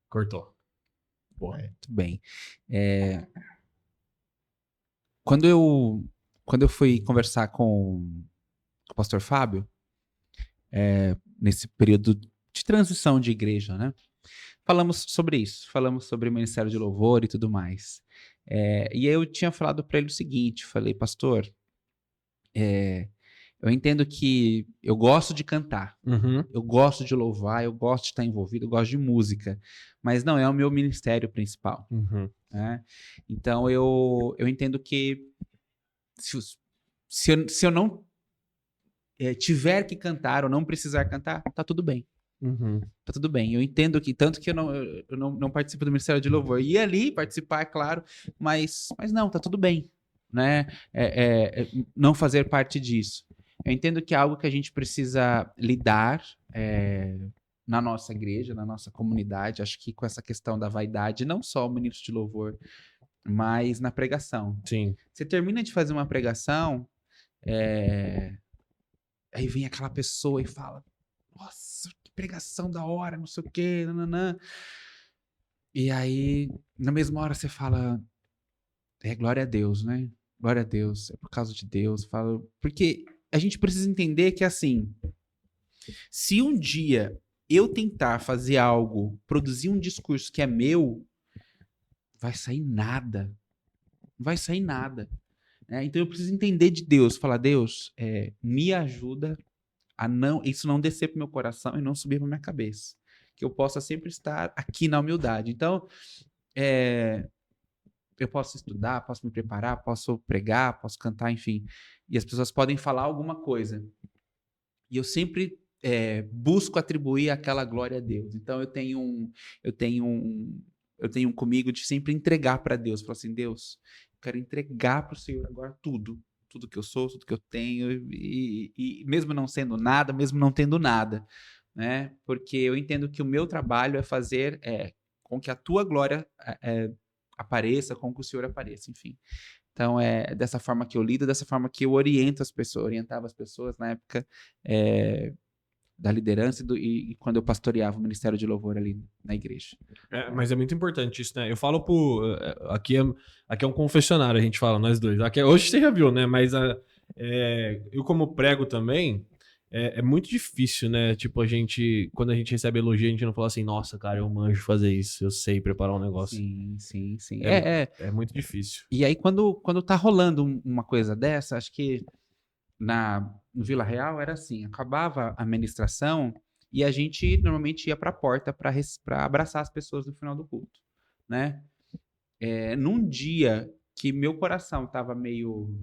Cortou. Muito bem. Quando eu fui conversar com o pastor Fábio, nesse período de transição de igreja, né? Falamos sobre isso, falamos sobre o ministério de louvor e tudo mais. E eu tinha falado para ele o seguinte, falei, pastor, eu entendo que eu gosto de cantar, eu gosto de louvar, eu gosto de estar envolvido, eu gosto de música, mas não é o meu ministério principal. Né? Então eu entendo que se eu não tiver que cantar ou não precisar cantar, tá tudo bem. Tá tudo bem. Eu entendo que, tanto que eu não participo do Ministério de Louvor. Ia ali participar, é claro, mas não, tá tudo bem. Né? Não fazer parte disso. Eu entendo que é algo que a gente precisa lidar na nossa igreja, na nossa comunidade. Acho que com essa questão da vaidade, não só o ministro de louvor, mas na pregação. Sim. Você termina de fazer uma pregação, aí vem aquela pessoa e fala, nossa, que pregação da hora, não sei o quê, nananã. E aí, na mesma hora você fala, glória a Deus, né? Glória a Deus, é por causa de Deus. Porque a gente precisa entender que, assim, se um dia eu tentar fazer algo, produzir um discurso que é meu, vai sair nada. Não vai sair nada. Né? Então eu preciso entender de Deus, falar, Deus, me ajuda a isso não descer pro meu coração e não subir pra minha cabeça. Que eu possa sempre estar aqui na humildade. Então, eu posso estudar, posso me preparar, posso pregar, posso cantar, enfim. E as pessoas podem falar alguma coisa. E eu sempre busco atribuir aquela glória a Deus. Então, eu tenho comigo de sempre entregar para Deus. Falar assim, Deus, eu quero entregar para o Senhor agora tudo que eu sou, tudo que eu tenho, e mesmo não sendo nada, mesmo não tendo nada, né? Porque eu entendo que o meu trabalho é fazer com que a tua glória apareça, com que o Senhor apareça, enfim. Então, é dessa forma que eu lido, dessa forma que eu orientava as pessoas na época da liderança e quando eu pastoreava o Ministério de Louvor ali na igreja. Mas é muito importante isso, né? Eu falo aqui é um confessionário, a gente fala, nós dois. Hoje você já viu, né? Mas eu como prego também, é muito difícil, né? Tipo, quando a gente recebe elogio, a gente não fala assim, nossa, cara, eu manjo fazer isso, eu sei preparar um negócio. Sim. É muito difícil. E aí, quando tá rolando uma coisa dessa, acho que no Vila Real era assim, acabava a ministração e a gente normalmente ia para a porta para abraçar as pessoas no final do culto, né? Num dia que meu coração estava meio,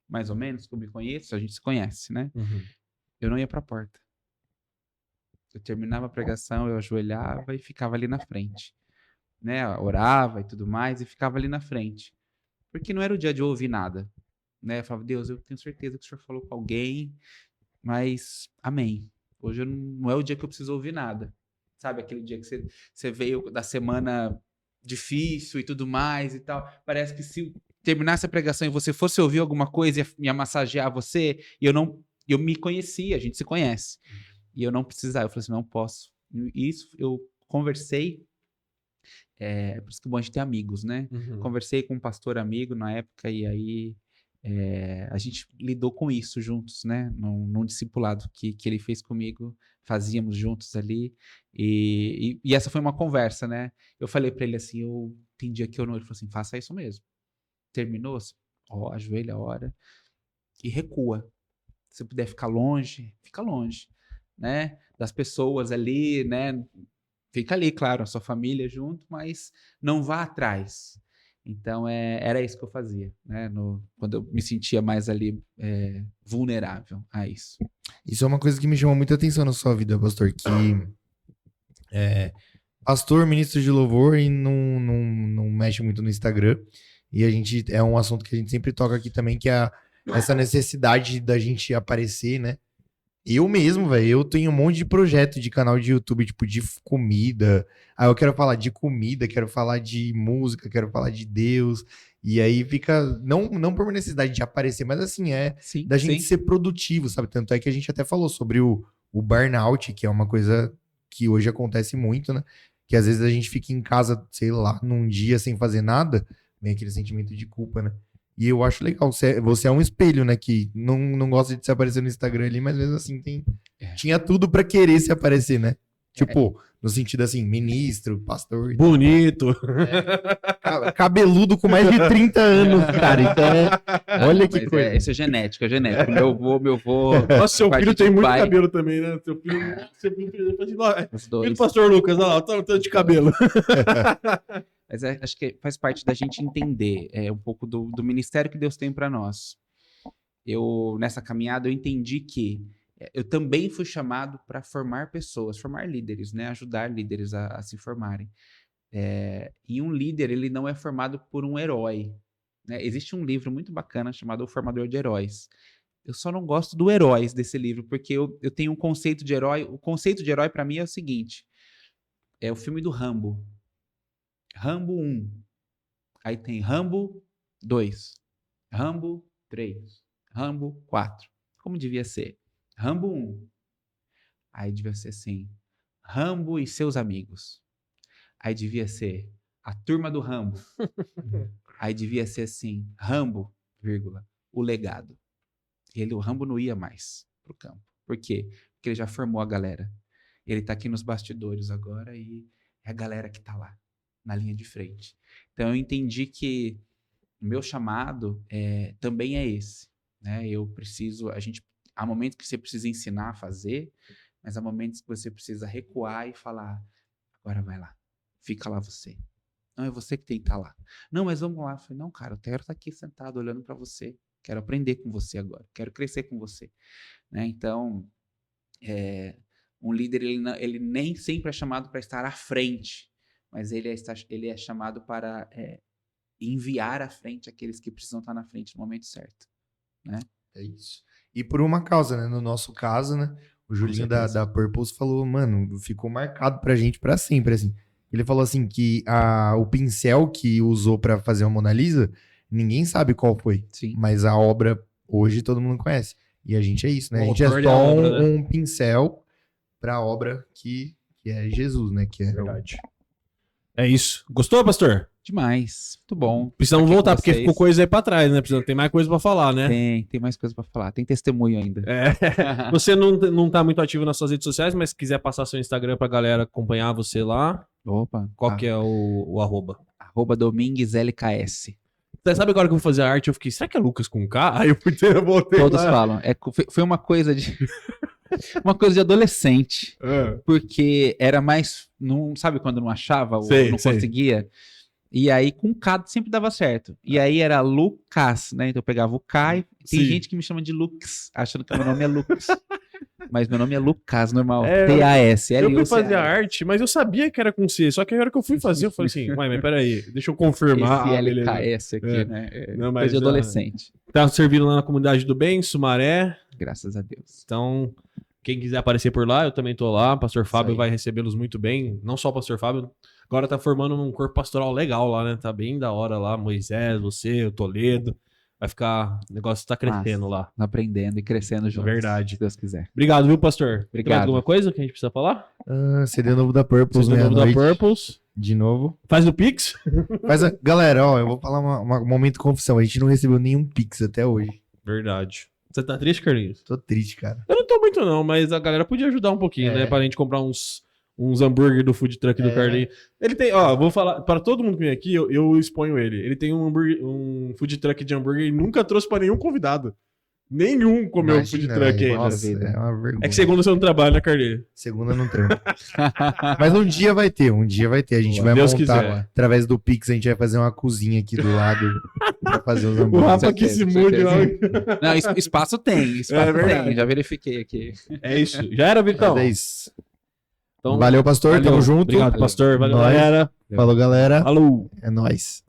mais ou menos, que eu me conheço, a gente se conhece, né? Eu não ia para a porta. Eu terminava a pregação, eu ajoelhava e ficava ali na frente, né? Orava e tudo mais e ficava ali na frente. Porque não era o dia de eu ouvir nada, né? Eu falava, Deus, eu tenho certeza que o Senhor falou com alguém, mas amém. Hoje não é o dia que eu preciso ouvir nada. Sabe, aquele dia que você veio da semana difícil e tudo mais e tal. Parece que se terminasse a pregação e você fosse ouvir alguma coisa e ia massagear você, e eu me conhecia, a gente se conhece. E eu não precisava, eu falei assim, não posso. E isso eu conversei, por isso que é bom a gente ter amigos, né? Conversei com um pastor amigo na época e aí a gente lidou com isso juntos, né? Num discipulado que ele fez comigo, fazíamos juntos ali. E essa foi uma conversa, né? Eu falei pra ele assim, tem dia que eu não... Ele falou assim, faça isso mesmo. Terminou? Ajoelha, ora e recua. Se puder ficar longe, fica longe, né? Das pessoas ali, né? Fica ali, claro, a sua família junto, mas não vá atrás. Então, era isso que eu fazia, né? Quando eu me sentia mais ali vulnerável a isso. Isso é uma coisa que me chamou muita atenção na sua vida, pastor, que pastor, ministro de louvor e não mexe muito no Instagram. E é um assunto que a gente sempre toca aqui também, que é essa necessidade da gente aparecer, né? Eu mesmo, velho, eu tenho um monte de projeto de canal de YouTube, tipo, de comida. Aí eu quero falar de comida, quero falar de música, quero falar de Deus. E aí fica, não por necessidade de aparecer, mas assim, Sim, da gente ser produtivo, sabe? Tanto é que a gente até falou sobre o burnout, que é uma coisa que hoje acontece muito, né? Que às vezes a gente fica em casa, sei lá, num dia sem fazer nada, vem aquele sentimento de culpa, né? E eu acho legal, você é um espelho, né, que não gosta de se aparecer no Instagram ali, mas mesmo assim tinha tudo pra querer se aparecer, né? Tipo, no sentido assim, ministro, pastor. Bonito. Cabeludo com mais de 30 anos, cara. Então, olha que coisa. Isso é genético, Meu avô... Nossa, seu filho tem muito pai. cabelo também, né? Seu filho filho do pastor Lucas, olha lá, o tanto de cabelo. Mas acho que faz parte da gente entender um pouco do ministério que Deus tem para nós. Nessa caminhada, eu entendi que eu também fui chamado para formar pessoas, formar líderes, né? Ajudar líderes a se formarem. E um líder, ele não é formado por um herói, né? Existe um livro muito bacana chamado O Formador de Heróis. Eu só não gosto do heróis desse livro, porque eu tenho um conceito de herói. O conceito de herói, para mim, é o seguinte. É o filme do Rambo. Rambo 1. Aí tem Rambo 2. Rambo 3. Rambo 4. Como devia ser? Rambo 1. Aí devia ser assim. Rambo e seus amigos. Aí devia ser a turma do Rambo. Aí devia ser assim. Rambo, vírgula, o legado. O Rambo não ia mais pro campo. Por quê? Porque ele já formou a galera. Ele tá aqui nos bastidores agora e é a galera que tá lá, na linha de frente. Então eu entendi que o meu chamado também é esse, né? Há momentos que você precisa ensinar a fazer, mas há momentos que você precisa recuar e falar, agora vai lá, fica lá você. Não, é você que tem que estar lá. Não, mas vamos lá. Eu falei, não, cara, eu quero estar aqui sentado olhando para você, quero aprender com você agora, quero crescer com você, né? Então, um líder, ele nem sempre é chamado para estar à frente, mas ele é chamado para enviar à frente aqueles que precisam estar na frente no momento certo, né? É isso. E por uma causa, né? No nosso caso, né? O Julinho da Purpose falou, mano, ficou marcado pra gente pra sempre, assim. Ele falou assim que o pincel que usou pra fazer a Mona Lisa, ninguém sabe qual foi. Sim. Mas a obra, hoje, todo mundo conhece. E a gente é isso, né? O A gente é autor da só obra, né? um pincel pra obra que é Jesus, né? Que é Verdade. É isso. Gostou, pastor? Demais. Muito bom. Precisamos Aqui voltar, com porque vocês. ficou coisa aí pra trás, né? Tem mais coisa pra falar, né? Tem mais coisa pra falar. Tem testemunho ainda. Você não tá muito ativo nas suas redes sociais, mas se quiser passar seu Instagram pra galera acompanhar você lá, Opa. qual que é o arroba? @DominguesLKS. Você sabe agora que eu vou fazer a arte? Eu fiquei, será que é Lucas com K? Aí eu voltei Todos lá. falam. Foi uma coisa de. Uma coisa de adolescente. Porque era mais. Não, sabe quando não achava ou Sei, não sei. conseguia? E aí com K sempre dava certo. E aí era Lucas, né? Então eu pegava o K e tem Sim. gente que me chama de Lux, achando que meu nome é Lux. Mas meu nome é Lucas, normal. É, T-A-S. Eu fui fazer a arte, mas eu sabia que era com C. Só que a hora que eu fui fazer, eu falei assim, ué, mas peraí, deixa eu confirmar. Esse Ah, beleza. LKS aqui, É. né? Não, mas Coisa de já- adolescente. Tá servindo lá na Comunidade do Bem, Sumaré. Graças a Deus. Então, quem quiser aparecer por lá, eu também tô lá. Pastor Fábio aí. vai recebê-los muito bem. Não só o Pastor Fábio, agora tá formando um corpo pastoral legal lá, né? Tá bem da hora lá. Moisés, você, o Toledo. Vai ficar. O negócio tá crescendo lá. Aprendendo e crescendo juntos. Verdade. Se Deus quiser. Obrigado, viu, pastor? Tem Obrigado. mais alguma coisa que a gente precisa falar? CD novo da Purples, Você novo da meia-noite. Purples. De novo. Faz o Pix. Mas, galera, ó, eu vou falar um momento de confissão. A gente não recebeu nenhum Pix até hoje. Verdade. Você tá triste, Carlinhos? Tô triste, cara. Eu não tô muito não, mas a galera podia ajudar um pouquinho, É. né? Pra gente comprar uns hambúrguer do food truck do Carlinhos. Ele tem, ó, vou falar, para todo mundo que vem aqui, eu exponho ele. Ele tem um food truck de hambúrguer e nunca trouxe pra nenhum convidado. Nenhum comeu Imagina, food truck velho. ainda. Nossa, vida. é uma vergonha. É que segunda você não trabalha, né, Carlinhos? Segunda não trampo. Mas um dia vai ter, um dia vai ter. A gente Se vai Deus montar, quiser. através do Pix, a gente vai fazer uma cozinha aqui do lado pra fazer os O hambúrgueres. Rafa que se certeza, mude lá. Não, espaço tem. Espaço verdade. tem. Já verifiquei aqui. É isso. Já era, Vitão? Mas é isso. Então, Valeu, pastor. valeu. Tamo junto. Obrigado, pastor. Valeu, Nós. galera. Falou, galera. Falou. É nóis.